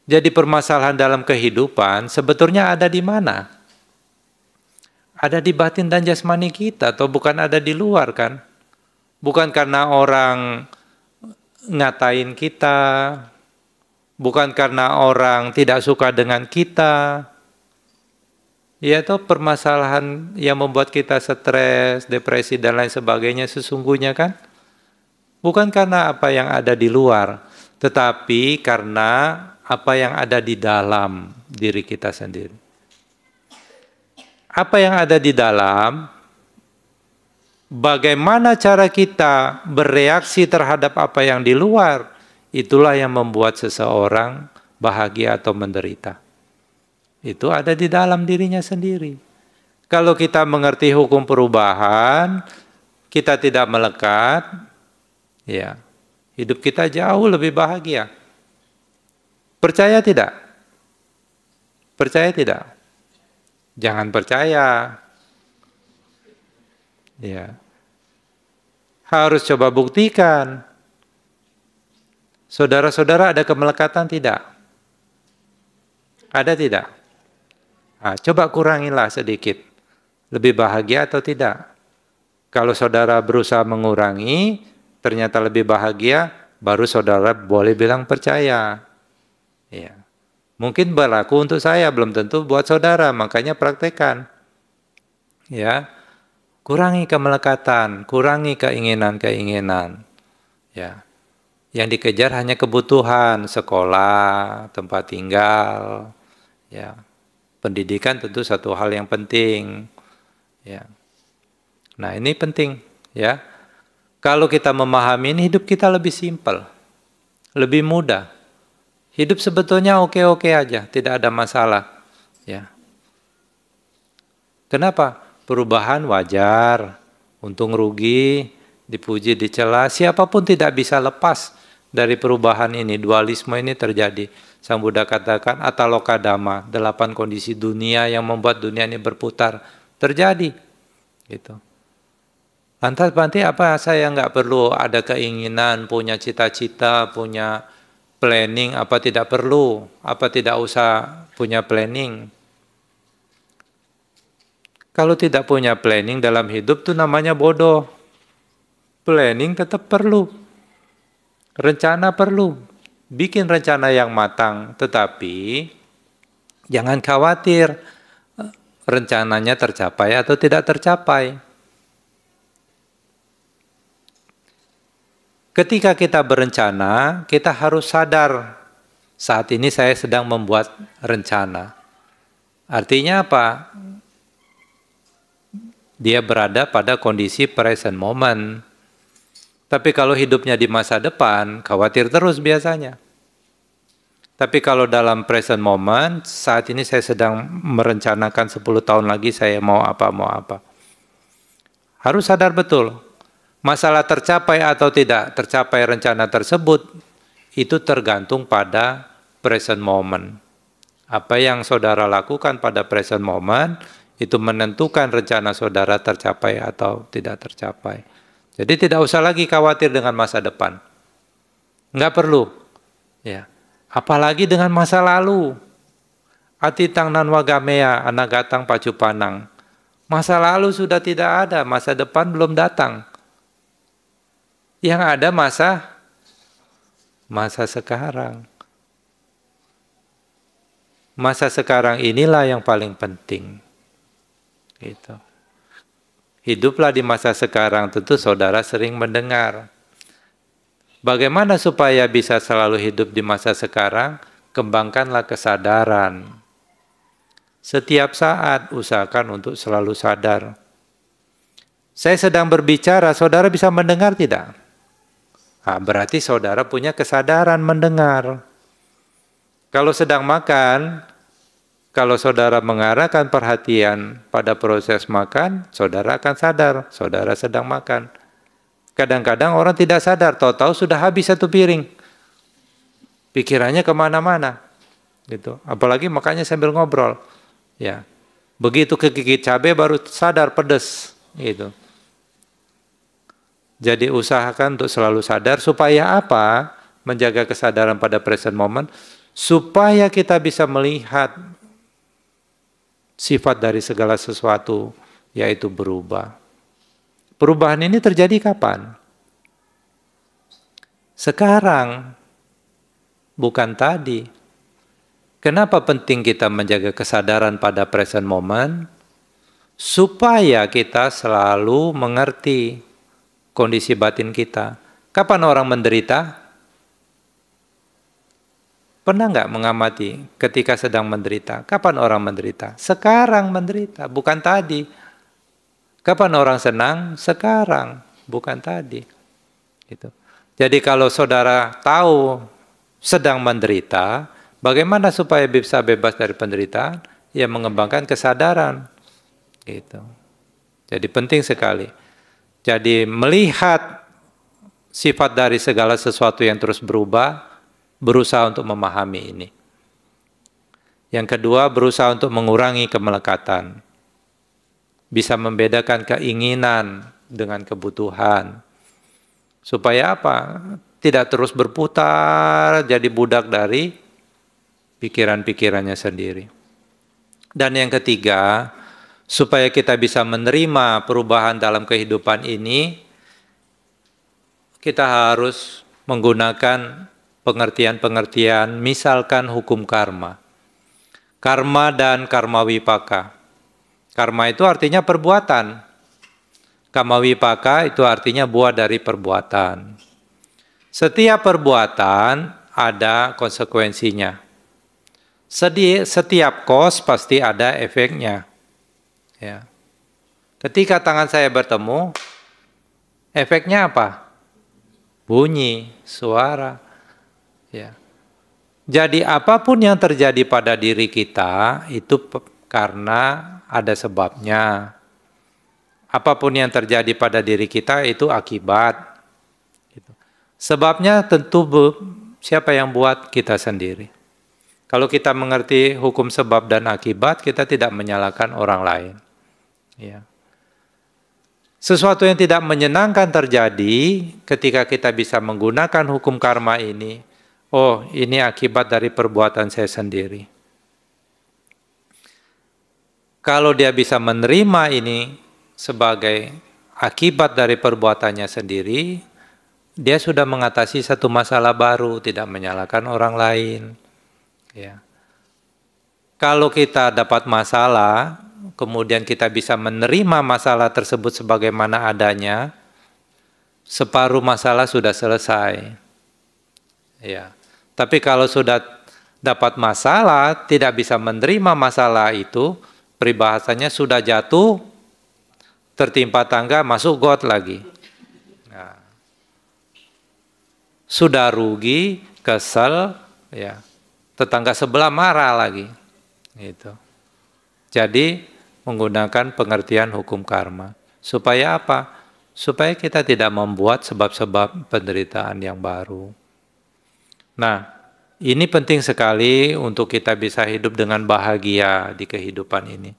Jadi permasalahan dalam kehidupan sebetulnya ada di mana? Ada di batin dan jasmani kita, atau bukan ada di luar kan? Bukan karena orang ngatain kita, bukan karena orang tidak suka dengan kita. Ya toh permasalahan yang membuat kita stres, depresi dan lain sebagainya sesungguhnya kan bukan karena apa yang ada di luar, tetapi karena apa yang ada di dalam diri kita sendiri. Apa yang ada di dalam? Bagaimana cara kita bereaksi terhadap apa yang di luar, itulah yang membuat seseorang bahagia atau menderita. Itu ada di dalam dirinya sendiri. Kalau kita mengerti hukum perubahan, kita tidak melekat, ya, hidup kita jauh lebih bahagia. Percaya tidak? Percaya tidak? Jangan percaya. Ya. Harus coba buktikan. Saudara-saudara ada kemelekatan tidak? Ada tidak? Nah, coba kurangilah sedikit. Lebih bahagia atau tidak? Kalau saudara berusaha mengurangi, ternyata lebih bahagia, baru saudara boleh bilang percaya. Ya. Mungkin berlaku untuk saya, belum tentu buat saudara, makanya praktekkan. Ya. Kurangi kemelekatan, kurangi keinginan-keinginan. Ya. Yang dikejar hanya kebutuhan, sekolah, tempat tinggal, ya. Pendidikan tentu satu hal yang penting. Ya. Nah, ini penting, ya. Kalau kita memahami ini, hidup kita lebih simpel, lebih mudah. Hidup sebetulnya oke-oke aja, tidak ada masalah. Ya. Kenapa? Perubahan wajar, untung rugi, dipuji, dicela, siapapun tidak bisa lepas dari perubahan ini, dualisme ini terjadi. Sang Buddha katakan, ataloka dhamma, 8 kondisi dunia yang membuat dunia ini berputar, terjadi. Gitu. Lantas nanti apa saya nggak perlu ada keinginan, punya cita-cita, punya planning, apa tidak perlu, apa tidak usah punya planning. Kalau tidak punya planning dalam hidup itu namanya bodoh. Planning tetap perlu. Rencana perlu. Bikin rencana yang matang. Tetapi jangan khawatir rencananya tercapai atau tidak tercapai. Ketika kita berencana, kita harus sadar. Saat ini saya sedang membuat rencana. Artinya apa? Dia berada pada kondisi present moment. Tapi kalau hidupnya di masa depan, khawatir terus biasanya. Tapi kalau dalam present moment, saat ini saya sedang merencanakan 10 tahun lagi saya mau apa. Harus sadar betul, masalah tercapai atau tidak tercapai rencana tersebut, itu tergantung pada present moment. Apa yang saudara lakukan pada present moment, itu menentukan rencana saudara tercapai atau tidak tercapai. Jadi tidak usah lagi khawatir dengan masa depan. Nggak perlu. Ya. Apalagi dengan masa lalu. Atitang nanwagamea anagatang pacupanang. Masa lalu sudah tidak ada, masa depan belum datang. Yang ada masa sekarang. Masa sekarang inilah yang paling penting. Gitu. Hiduplah di masa sekarang, tentu saudara sering mendengar. Bagaimana supaya bisa selalu hidup di masa sekarang? Kembangkanlah kesadaran. Setiap saat usahakan untuk selalu sadar. Saya sedang berbicara, saudara bisa mendengar tidak? Nah, berarti saudara punya kesadaran mendengar. Kalau sedang makan, kalau saudara mengarahkan perhatian pada proses makan, saudara akan sadar, saudara sedang makan. Kadang-kadang orang tidak sadar, tahu-tahu sudah habis satu piring. Pikirannya kemana-mana. Gitu. Apalagi makannya sambil ngobrol. Ya. Begitu kegigit cabai baru sadar pedas. Gitu. Jadi usahakan untuk selalu sadar, supaya apa? Menjaga kesadaran pada present moment, supaya kita bisa melihat sifat dari segala sesuatu, yaitu berubah. Perubahan ini terjadi kapan? Sekarang, bukan tadi. Kenapa penting kita menjaga kesadaran pada present moment? Supaya kita selalu mengerti kondisi batin kita. Kapan orang menderita? Pernah nggak mengamati ketika sedang menderita? Kapan orang menderita? Sekarang menderita, bukan tadi. Kapan orang senang? Sekarang, bukan tadi. Gitu. Jadi kalau saudara tahu sedang menderita, bagaimana supaya bisa bebas dari penderitaan? Ya mengembangkan kesadaran. Gitu. Jadi penting sekali. Jadi melihat sifat dari segala sesuatu yang terus berubah, berusaha untuk memahami ini. Yang kedua, berusaha untuk mengurangi kemelekatan. Bisa membedakan keinginan dengan kebutuhan. Supaya apa? Tidak terus berputar, jadi budak dari pikiran-pikirannya sendiri. Dan yang ketiga, supaya kita bisa menerima perubahan dalam kehidupan ini, kita harus menggunakan pengertian-pengertian, misalkan hukum karma. Karma dan karma wipaka. Karma itu artinya perbuatan. Karma wipaka itu artinya buah dari perbuatan. Setiap perbuatan ada konsekuensinya. Setiap cause pasti ada efeknya. Ya. Ketika tangan saya bertemu, efeknya apa? Bunyi, suara. Ya. Jadi apapun yang terjadi pada diri kita itu karena ada sebabnya. Apapun yang terjadi pada diri kita itu akibat. Sebabnya tentu siapa yang buat? Kita sendiri. Kalau kita mengerti hukum sebab dan akibat, kita tidak menyalahkan orang lain. Ya. Sesuatu yang tidak menyenangkan terjadi ketika kita bisa menggunakan hukum karma ini. Oh, ini akibat dari perbuatan saya sendiri. Kalau dia bisa menerima ini sebagai akibat dari perbuatannya sendiri, dia sudah mengatasi satu masalah baru, tidak menyalahkan orang lain. Ya. Kalau kita dapat masalah, kemudian kita bisa menerima masalah tersebut sebagaimana adanya, separuh masalah sudah selesai. Ya. Tapi kalau sudah dapat masalah, tidak bisa menerima masalah itu, peribahasanya sudah jatuh, tertimpa tangga, masuk got lagi. Nah. Sudah rugi, kesel, ya. Tetangga sebelah marah lagi. Gitu. Jadi menggunakan pengertian hukum karma. Supaya apa? Supaya kita tidak membuat sebab-sebab penderitaan yang baru. Nah, ini penting sekali untuk kita bisa hidup dengan bahagia di kehidupan ini.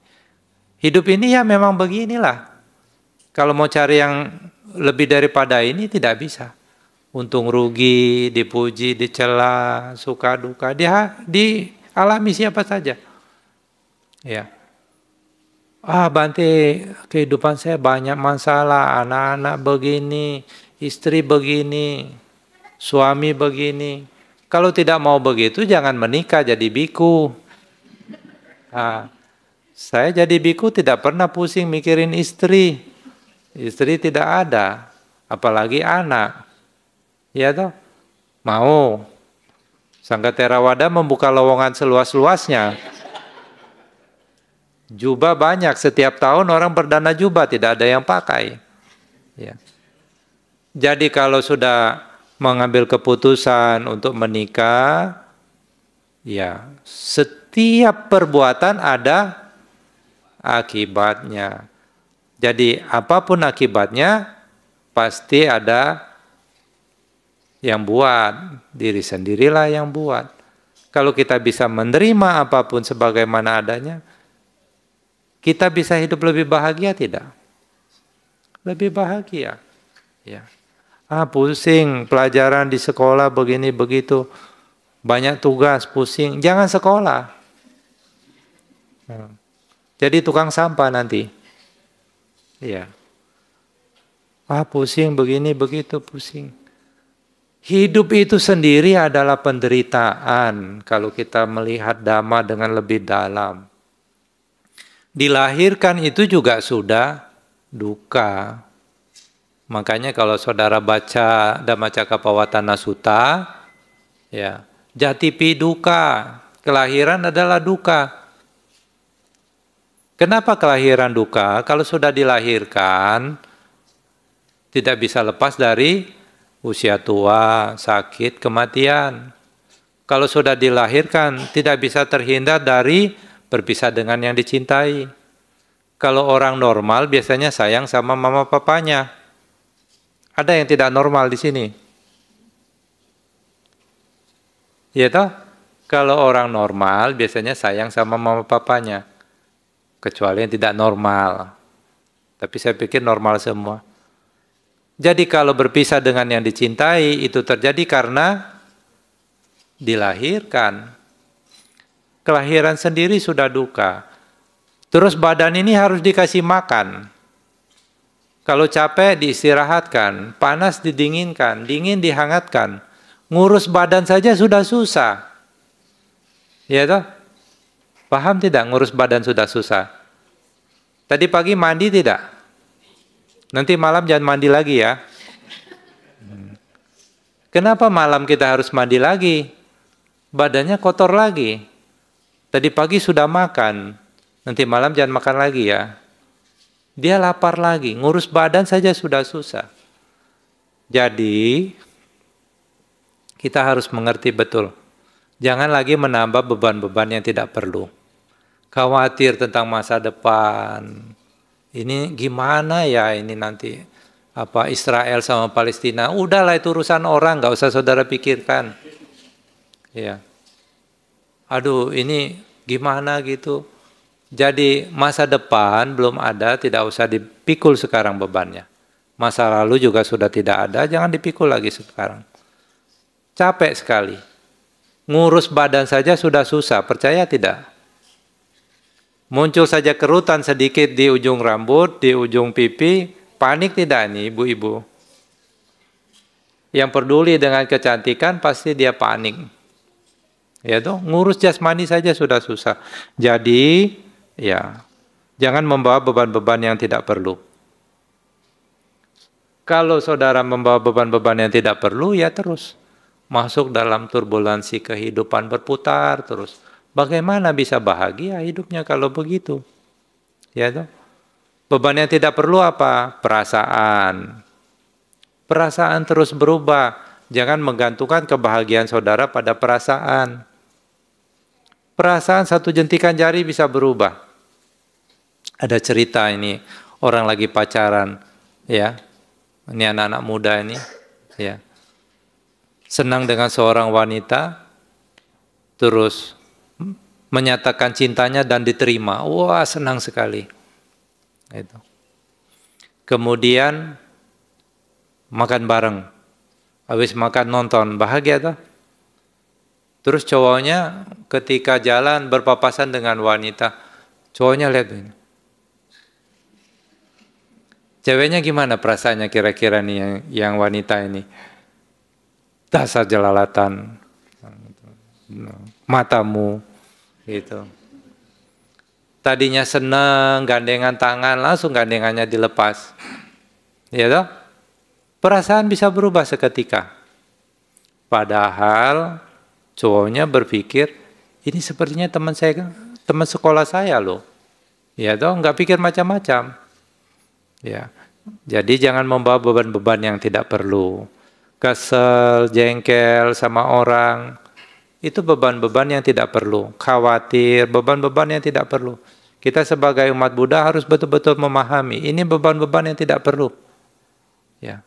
Hidup ini ya memang beginilah. Kalau mau cari yang lebih daripada ini tidak bisa. Untung rugi, dipuji, dicela, suka duka, dialami siapa saja. Ya. Bante, kehidupan saya banyak masalah, anak-anak begini, istri begini, suami begini. Kalau tidak mau begitu jangan menikah jadi biku. Saya jadi biku tidak pernah pusing mikirin istri. Istri tidak ada, apalagi anak. Ya toh? Mau. Sangga Theravada membuka lowongan seluas-luasnya. Jubah banyak, setiap tahun orang berdana jubah, tidak ada yang pakai. Ya. Jadi kalau sudah mengambil keputusan untuk menikah, ya setiap perbuatan ada akibatnya. Jadi apapun akibatnya, pasti ada yang buat, diri sendirilah yang buat. Kalau kita bisa menerima apapun sebagaimana adanya, kita bisa hidup lebih bahagia tidak? Lebih bahagia. Ya. Pusing, pelajaran di sekolah begini begitu, banyak tugas, pusing, jangan sekolah. Jadi tukang sampah nanti. Ya. Pusing begini begitu, pusing. Hidup itu sendiri adalah penderitaan kalau kita melihat Dhamma dengan lebih dalam. Dilahirkan itu juga sudah duka. Makanya kalau saudara baca Dhammacakkappavattana Sutta, ya, jatipi duka, kelahiran adalah duka. Kenapa kelahiran duka? Kalau sudah dilahirkan, tidak bisa lepas dari usia tua, sakit, kematian. Kalau sudah dilahirkan, tidak bisa terhindar dari berpisah dengan yang dicintai. Kalau orang normal biasanya sayang sama mama papanya. Ada yang tidak normal di sini? Ya toh? Kalau orang normal biasanya sayang sama mama papanya. Kecuali yang tidak normal. Tapi saya pikir normal semua. Jadi kalau berpisah dengan yang dicintai itu terjadi karena dilahirkan. Kelahiran sendiri sudah duka. Terus badan ini harus dikasih makan. Kalau capek diistirahatkan, panas didinginkan, dingin dihangatkan. Ngurus badan saja sudah susah. Ya toh? Paham tidak ngurus badan sudah susah? Tadi pagi mandi tidak? Nanti malam jangan mandi lagi ya. Kenapa malam kita harus mandi lagi? Badannya kotor lagi. Tadi pagi sudah makan. Nanti malam jangan makan lagi ya. Dia lapar lagi. Ngurus badan saja sudah susah. Jadi kita harus mengerti betul. Jangan lagi menambah beban-beban yang tidak perlu. Khawatir tentang masa depan. Ini gimana ya ini nanti Israel sama Palestina. Udahlah itu urusan orang, nggak usah saudara pikirkan. Ya. Aduh, ini gimana gitu. Jadi masa depan belum ada, tidak usah dipikul sekarang bebannya. Masa lalu juga sudah tidak ada, jangan dipikul lagi sekarang. Capek sekali. Ngurus badan saja sudah susah, percaya tidak? Muncul saja kerutan sedikit di ujung rambut, di ujung pipi, panik tidak nih ibu-ibu? Yang peduli dengan kecantikan pasti dia panik. Ya toh, ngurus jasmani saja sudah susah. Jadi, ya, jangan membawa beban-beban yang tidak perlu. Kalau saudara membawa beban-beban yang tidak perlu, ya terus masuk dalam turbulensi kehidupan berputar terus. Bagaimana bisa bahagia hidupnya kalau begitu? Ya toh? Beban yang tidak perlu apa? Perasaan. Perasaan terus berubah. Jangan menggantungkan kebahagiaan saudara pada perasaan. Perasaan satu jentikan jari bisa berubah. Ada cerita ini, orang lagi pacaran, ya. Ini anak-anak muda ini, ya. Senang dengan seorang wanita, terus menyatakan cintanya dan diterima. Wah, senang sekali. Itu. Kemudian makan bareng. Habis makan nonton, bahagia tuh. Terus cowoknya ketika jalan berpapasan dengan wanita, cowoknya lihat ini. Ceweknya gimana perasaannya kira-kira nih yang wanita ini? Dasar jelalatan, matamu, gitu. Tadinya seneng, gandengan tangan, langsung gandengannya dilepas. Ya toh? Perasaan bisa berubah seketika. Padahal cowoknya berpikir, ini sepertinya teman sekolah saya loh. Ya toh, nggak pikir macam-macam. Ya, jadi jangan membawa beban-beban yang tidak perlu. Kesel, jengkel sama orang, itu beban-beban yang tidak perlu. Khawatir, beban-beban yang tidak perlu. Kita sebagai umat Buddha harus betul-betul memahami, ini beban-beban yang tidak perlu. Ya,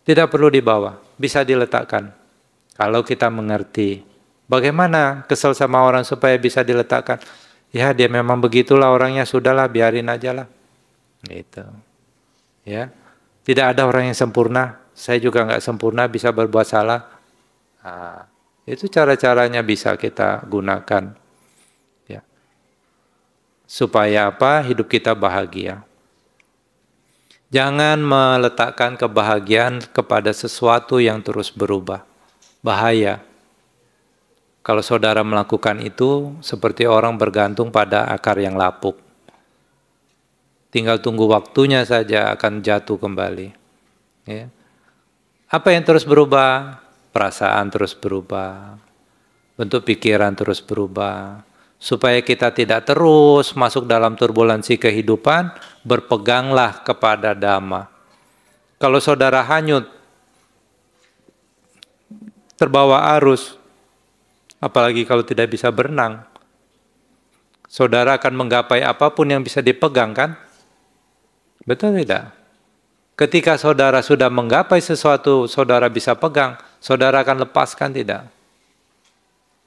tidak perlu dibawa, bisa diletakkan. Kalau kita mengerti, bagaimana kesel sama orang supaya bisa diletakkan? Ya dia memang begitulah orangnya, sudahlah biarin aja lah. Gitu. Ya, tidak ada orang yang sempurna. Saya juga nggak sempurna, bisa berbuat salah. Nah, itu cara-caranya bisa kita gunakan. Ya. Supaya apa? Hidup kita bahagia. Jangan meletakkan kebahagiaan kepada sesuatu yang terus berubah. Bahaya. Kalau saudara melakukan itu, seperti orang bergantung pada akar yang lapuk. Tinggal tunggu waktunya saja akan jatuh kembali. Ya. Apa yang terus berubah? Perasaan terus berubah. Bentuk pikiran terus berubah. Supaya kita tidak terus masuk dalam turbulensi kehidupan, berpeganglah kepada Dhamma. Kalau saudara hanyut, terbawa arus, apalagi kalau tidak bisa berenang, saudara akan menggapai apapun yang bisa dipegang, kan? Betul tidak? Ketika saudara sudah menggapai sesuatu, saudara bisa pegang, saudara akan lepaskan, tidak?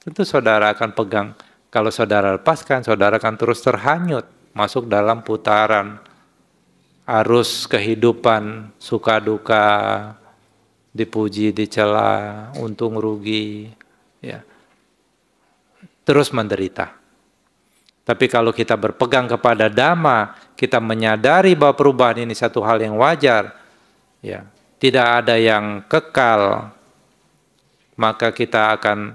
Tentu saudara akan pegang. Kalau saudara lepaskan, saudara akan terus terhanyut, masuk dalam putaran arus kehidupan, suka duka, dipuji, dicela, untung rugi, ya. Terus menderita. Tapi kalau kita berpegang kepada Dhamma, kita menyadari bahwa perubahan ini satu hal yang wajar, ya, tidak ada yang kekal, maka kita akan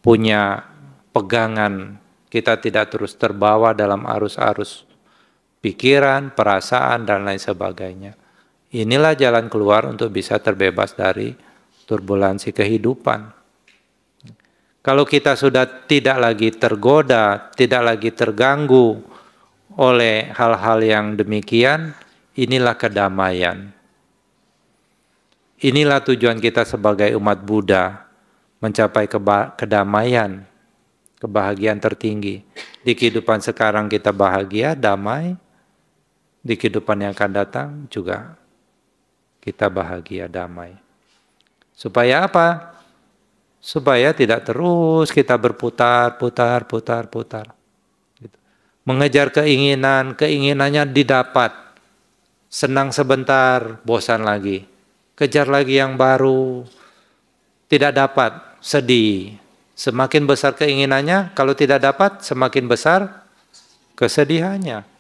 punya pegangan, kita tidak terus terbawa dalam arus-arus pikiran, perasaan, dan lain sebagainya. Inilah jalan keluar untuk bisa terbebas dari turbulensi kehidupan. Kalau kita sudah tidak lagi tergoda, tidak lagi terganggu oleh hal-hal yang demikian, inilah kedamaian. Inilah tujuan kita sebagai umat Buddha, mencapai kedamaian, kebahagiaan tertinggi. Di kehidupan sekarang kita bahagia, damai. Di kehidupan yang akan datang juga kita bahagia, damai. Supaya apa? Supaya tidak terus kita berputar. Gitu. Mengejar keinginan, keinginannya didapat. Senang sebentar, bosan lagi. Kejar lagi yang baru, tidak dapat, sedih. Semakin besar keinginannya, kalau tidak dapat, semakin besar kesedihannya.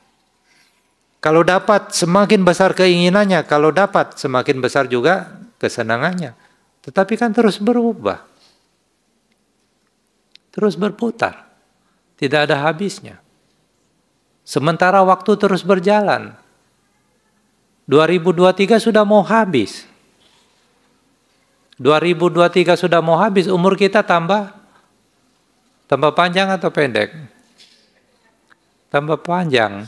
Kalau dapat, semakin besar keinginannya. Kalau dapat, semakin besar juga kesenangannya. Tetapi kan terus berubah. Terus berputar. Tidak ada habisnya. Sementara waktu terus berjalan. 2023 sudah mau habis. 2023 sudah mau habis, umur kita tambah panjang atau pendek? Tambah panjang.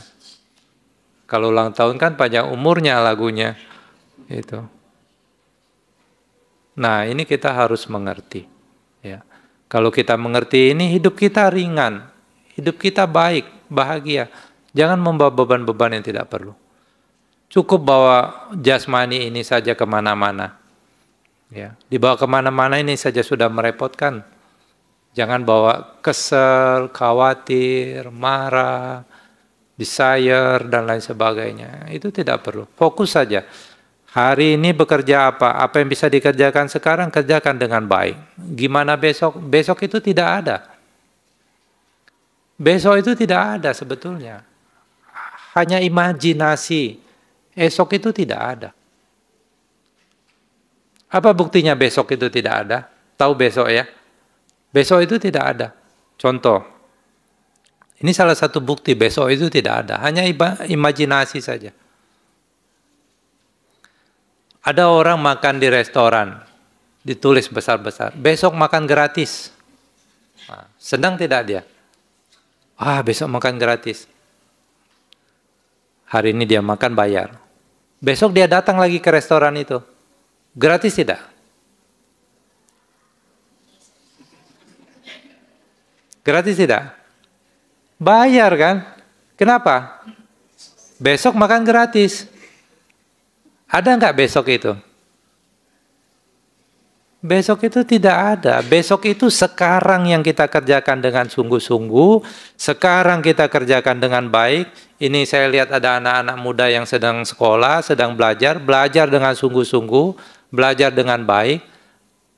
Kalau ulang tahun kan panjang umurnya lagunya. Itu. Nah, ini kita harus mengerti. Ya. Kalau kita mengerti ini, hidup kita ringan. Hidup kita baik, bahagia. Jangan membawa beban-beban yang tidak perlu. Cukup bawa jasmani ini saja kemana-mana. Ya. Dibawa kemana-mana ini saja sudah merepotkan. Jangan bawa kesel, khawatir, marah, desire, dan lain sebagainya. Itu tidak perlu. Fokus saja. Hari ini bekerja apa? Apa yang bisa dikerjakan sekarang, kerjakan dengan baik. Gimana besok? Besok itu tidak ada. Besok itu tidak ada sebetulnya. Hanya imajinasi. Esok itu tidak ada. Apa buktinya besok itu tidak ada? Tahu besok ya? Besok itu tidak ada. Contoh. Ini salah satu bukti besok itu tidak ada. Hanya imajinasi saja. Ada orang makan di restoran, ditulis besar-besar, besok makan gratis. Nah, senang tidak dia? Besok makan gratis. Hari ini dia makan bayar. Besok dia datang lagi ke restoran itu. Gratis tidak? Gratis tidak? Bayar kan? Kenapa? Besok makan gratis. Ada nggak besok itu? Besok itu tidak ada. Besok itu sekarang yang kita kerjakan dengan sungguh-sungguh. Sekarang kita kerjakan dengan baik. Ini saya lihat ada anak-anak muda yang sedang sekolah, sedang belajar. Belajar dengan sungguh-sungguh, belajar dengan baik.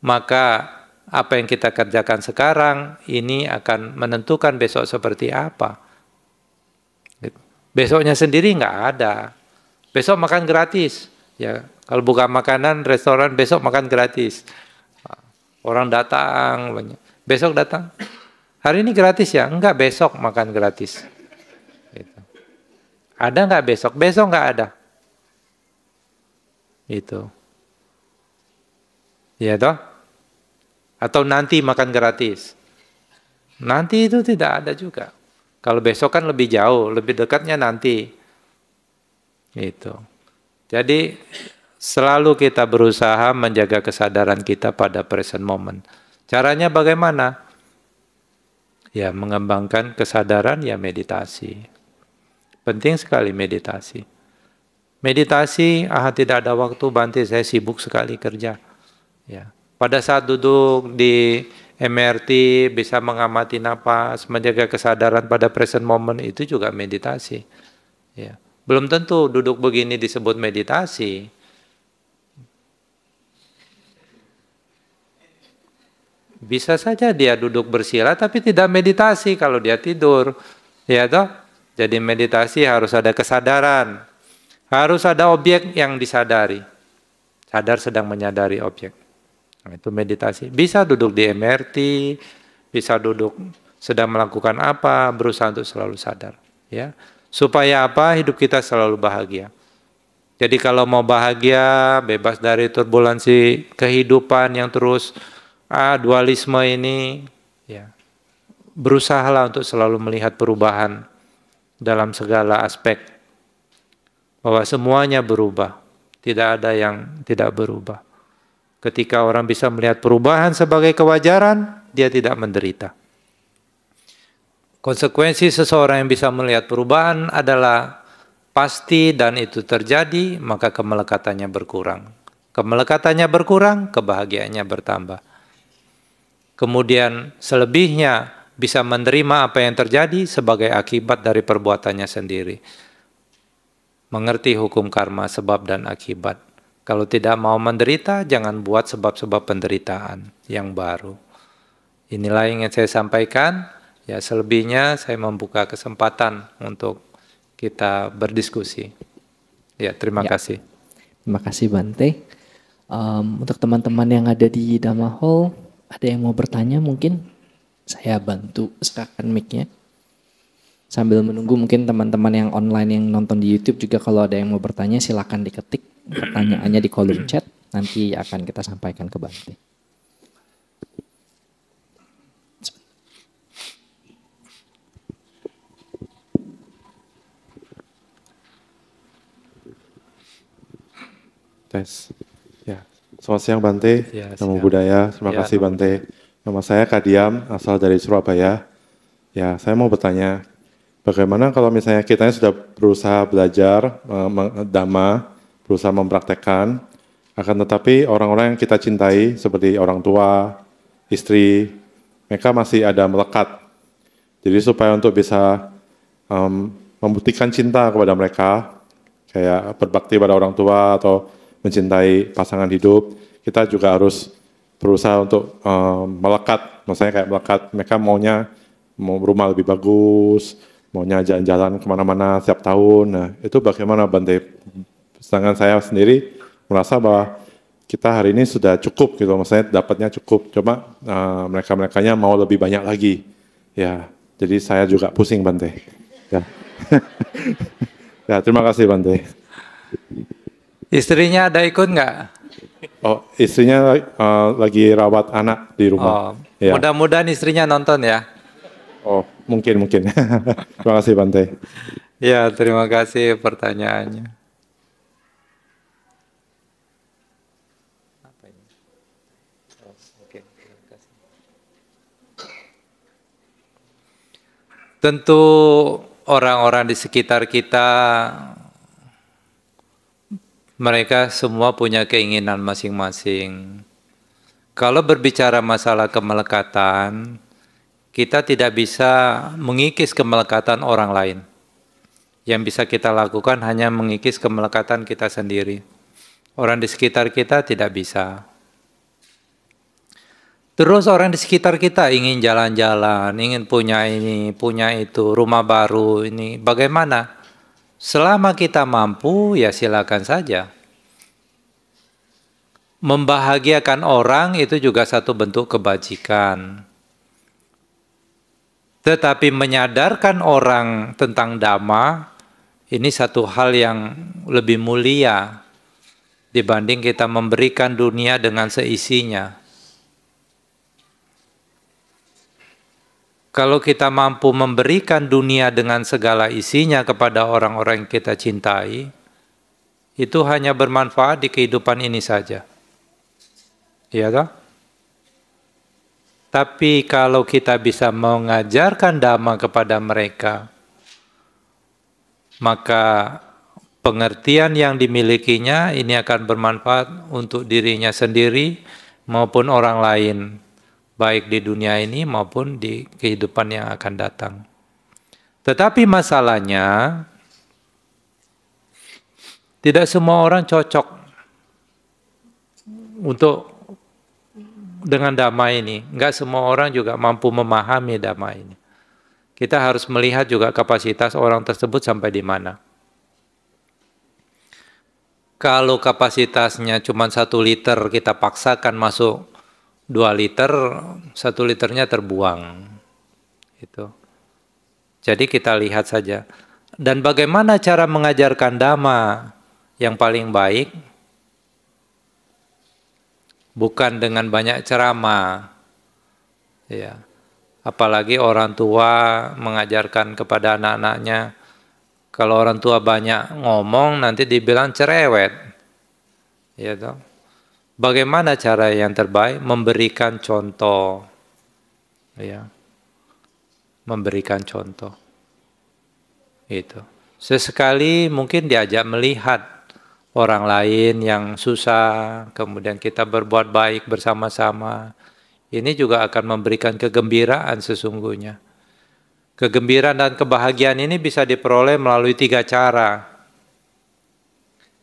Maka apa yang kita kerjakan sekarang, ini akan menentukan besok seperti apa. Besoknya sendiri nggak ada. Besok makan gratis. Ya, kalau buka makanan, restoran, besok makan gratis. Orang datang, banyak. Besok datang. Hari ini gratis ya? Enggak, besok makan gratis. Gitu. Ada nggak besok? Besok nggak ada. Itu. Ya toh? Atau nanti makan gratis. Nanti itu tidak ada juga. Kalau besok kan lebih jauh, lebih dekatnya nanti. Itu. Jadi selalu kita berusaha menjaga kesadaran kita pada present moment. Caranya bagaimana? Ya mengembangkan kesadaran, ya meditasi. Penting sekali meditasi. Meditasi, tidak ada waktu, Bante, saya sibuk sekali kerja. Ya. Pada saat duduk di MRT bisa mengamati napas, menjaga kesadaran pada present moment, itu juga meditasi. Ya. Belum tentu duduk begini disebut meditasi. Bisa saja dia duduk bersila tapi tidak meditasi kalau dia tidur. Ya toh? Jadi meditasi harus ada kesadaran. Harus ada objek yang disadari. Sadar sedang menyadari objek. Nah, itu meditasi. Bisa duduk di MRT, bisa duduk sedang melakukan apa, berusaha untuk selalu sadar. Ya, supaya apa? Hidup kita selalu bahagia. Jadi kalau mau bahagia, bebas dari turbulensi kehidupan yang terus dualisme ini, ya, berusahalah untuk selalu melihat perubahan dalam segala aspek. Bahwa semuanya berubah, tidak ada yang tidak berubah. Ketika orang bisa melihat perubahan sebagai kewajaran, dia tidak menderita. Konsekuensi seseorang yang bisa melihat perubahan adalah pasti dan itu terjadi, maka kemelekatannya berkurang. Kemelekatannya berkurang, kebahagiaannya bertambah. Kemudian selebihnya bisa menerima apa yang terjadi sebagai akibat dari perbuatannya sendiri. Mengerti hukum karma, sebab dan akibat. Kalau tidak mau menderita, jangan buat sebab-sebab penderitaan yang baru. Inilah yang ingin saya sampaikan. Ya, selebihnya saya membuka kesempatan untuk kita berdiskusi. Ya, terima kasih. Terima kasih Bante. Untuk teman-teman yang ada di Dhamma Hall, ada yang mau bertanya mungkin? Saya bantu serahkan mic-nya. Sambil menunggu mungkin teman-teman yang online yang nonton di YouTube juga kalau ada yang mau bertanya silakan diketik pertanyaannya di kolom chat. Nanti akan kita sampaikan ke Bante. Tes. Ya. Selamat siang Bante. Ya, Namo Buddhaya. Terima kasih Bante. Nama saya Kadiam, asal dari Surabaya. Ya, saya mau bertanya, bagaimana kalau misalnya kita sudah berusaha belajar Dhamma, berusaha mempraktekkan, akan tetapi orang-orang yang kita cintai seperti orang tua, istri, mereka masih ada melekat. Jadi supaya untuk bisa membuktikan cinta kepada mereka, kayak berbakti pada orang tua atau mencintai pasangan hidup, kita juga harus berusaha untuk melekat. Maksudnya kayak melekat, mereka maunya mau rumah lebih bagus, maunya jalan-jalan kemana-mana setiap tahun. Nah, itu bagaimana Bante? Sedangkan saya sendiri merasa bahwa kita hari ini sudah cukup gitu, maksudnya dapatnya cukup. Coba mereka-merekanya mau lebih banyak lagi. Ya, jadi saya juga pusing Bante. Ya, ya terima kasih Bante. Istrinya ada ikut nggak? Oh, istrinya lagi rawat anak di rumah. Oh, ya. Mudah-mudahan istrinya nonton ya. Oh, mungkin. Terima kasih Bante. Ya, terima kasih pertanyaannya. Tentu orang-orang di sekitar kita, mereka semua punya keinginan masing-masing. Kalau berbicara masalah kemelekatan, kita tidak bisa mengikis kemelekatan orang lain. Yang bisa kita lakukan hanya mengikis kemelekatan kita sendiri. Orang di sekitar kita tidak bisa. Terus orang di sekitar kita ingin jalan-jalan, ingin punya ini, punya itu, rumah baru ini. Bagaimana? Selama kita mampu, ya silakan saja. Membahagiakan orang itu juga satu bentuk kebajikan. Tetapi menyadarkan orang tentang Dhamma, ini satu hal yang lebih mulia dibanding kita memberikan dunia dengan seisinya. Kalau kita mampu memberikan dunia dengan segala isinya kepada orang-orang yang kita cintai, itu hanya bermanfaat di kehidupan ini saja. Iya toh? Tapi kalau kita bisa mengajarkan dhamma kepada mereka, maka pengertian yang dimilikinya ini akan bermanfaat untuk dirinya sendiri maupun orang lain, baik di dunia ini maupun di kehidupan yang akan datang. Tetapi masalahnya, tidak semua orang cocok untuk dengan dhamma ini. Enggak semua orang juga mampu memahami dhamma ini. Kita harus melihat juga kapasitas orang tersebut sampai di mana. Kalau kapasitasnya cuma 1 liter, kita paksakan masuk 2 liter, 1 liternya terbuang. Itu. Jadi kita lihat saja. Dan bagaimana cara mengajarkan dhamma yang paling baik? Bukan dengan banyak ceramah. Ya. Apalagi orang tua mengajarkan kepada anak-anaknya. Kalau orang tua banyak ngomong, nanti dibilang cerewet. Ya toh? Bagaimana cara yang terbaik? Memberikan contoh. Ya. Memberikan contoh. Itu. Sesekali mungkin diajak melihat orang lain yang susah, kemudian kita berbuat baik bersama-sama. Ini juga akan memberikan kegembiraan sesungguhnya. Kegembiraan dan kebahagiaan ini bisa diperoleh melalui 3 cara.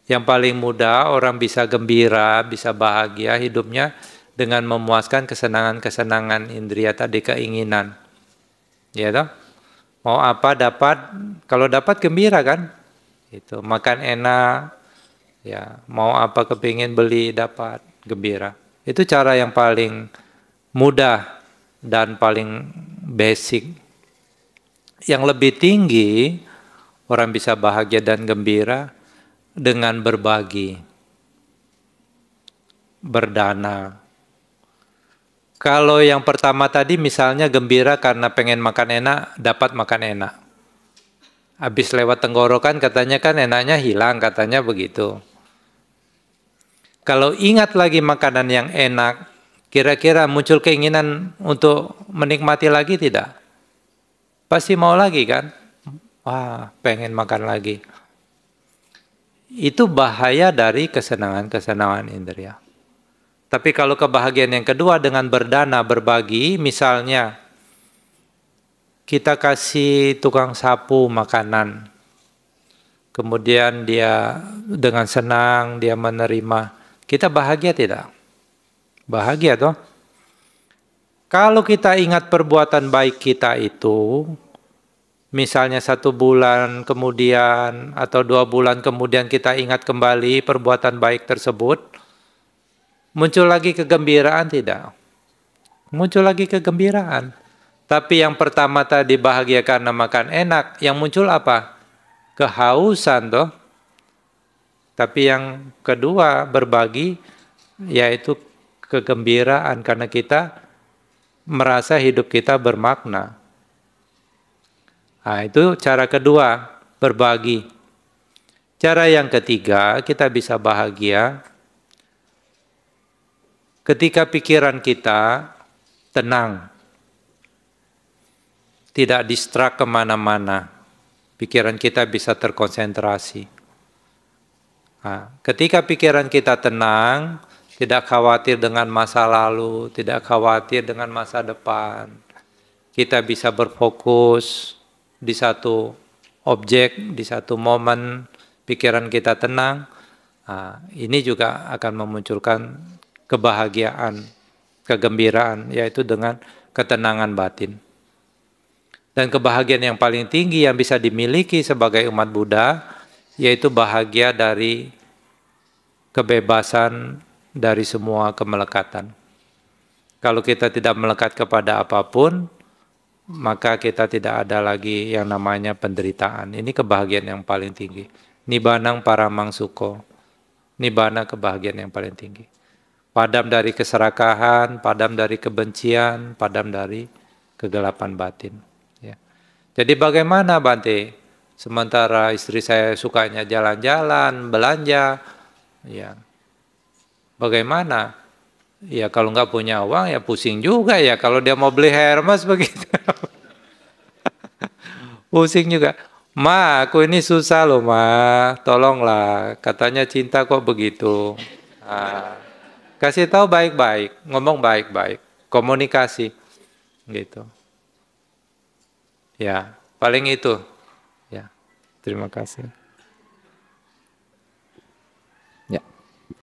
Yang paling mudah, orang bisa gembira, bisa bahagia hidupnya dengan memuaskan kesenangan-kesenangan indria tadi, keinginan. Ya toh? Mau apa dapat, kalau dapat gembira kan? Itu, makan enak, ya, mau apa kepingin beli dapat, gembira. Itu cara yang paling mudah dan paling basic. Yang lebih tinggi, orang bisa bahagia dan gembira dengan berbagi, berdana. Kalau yang pertama tadi misalnya gembira karena pengen makan enak, dapat makan enak. Habis lewat tenggorokan katanya kan enaknya hilang, katanya begitu. Kalau ingat lagi makanan yang enak, kira-kira muncul keinginan untuk menikmati lagi tidak? Pasti mau lagi kan? Wah, pengen makan lagi. Itu bahaya dari kesenangan-kesenangan indria. Tapi kalau kebahagiaan yang kedua dengan berdana, berbagi, misalnya kita kasih tukang sapu makanan, kemudian dia dengan senang dia menerima, kita bahagia tidak? Bahagia toh? Kalau kita ingat perbuatan baik kita itu, misalnya 1 bulan kemudian atau 2 bulan kemudian kita ingat kembali perbuatan baik tersebut, muncul lagi kegembiraan tidak? Muncul lagi kegembiraan. Tapi yang pertama tadi bahagia karena makan enak, yang muncul apa? Kehausan toh. Tapi yang kedua berbagi, yaitu kegembiraan karena kita merasa hidup kita bermakna. Nah, itu cara kedua, berbagi. Cara yang ketiga, kita bisa bahagia ketika pikiran kita tenang, tidak distrak kemana-mana, pikiran kita bisa terkonsentrasi. Nah, ketika pikiran kita tenang, tidak khawatir dengan masa lalu, tidak khawatir dengan masa depan, kita bisa berfokus di satu objek, di satu momen, pikiran kita tenang. Nah, ini juga akan memunculkan kebahagiaan, kegembiraan, yaitu dengan ketenangan batin. Dan kebahagiaan yang paling tinggi yang bisa dimiliki sebagai umat Buddha, yaitu bahagia dari kebebasan dari semua kemelekatan. Kalau kita tidak melekat kepada apapun, maka kita tidak ada lagi yang namanya penderitaan. Ini kebahagiaan yang paling tinggi. Nibbanang paramang sukho. Nibbana kebahagiaan yang paling tinggi. Padam dari keserakahan, padam dari kebencian, padam dari kegelapan batin. Ya. Jadi bagaimana Bante? Sementara istri saya sukanya jalan-jalan, belanja, ya bagaimana? Ya kalau nggak punya uang ya pusing juga ya kalau dia mau beli Hermes begitu. Pusing juga. Ma, aku ini susah loh ma, tolonglah. Katanya cinta kok begitu. Nah, kasih tahu baik-baik, ngomong baik-baik, komunikasi, gitu. Ya, paling itu. Ya, terima kasih.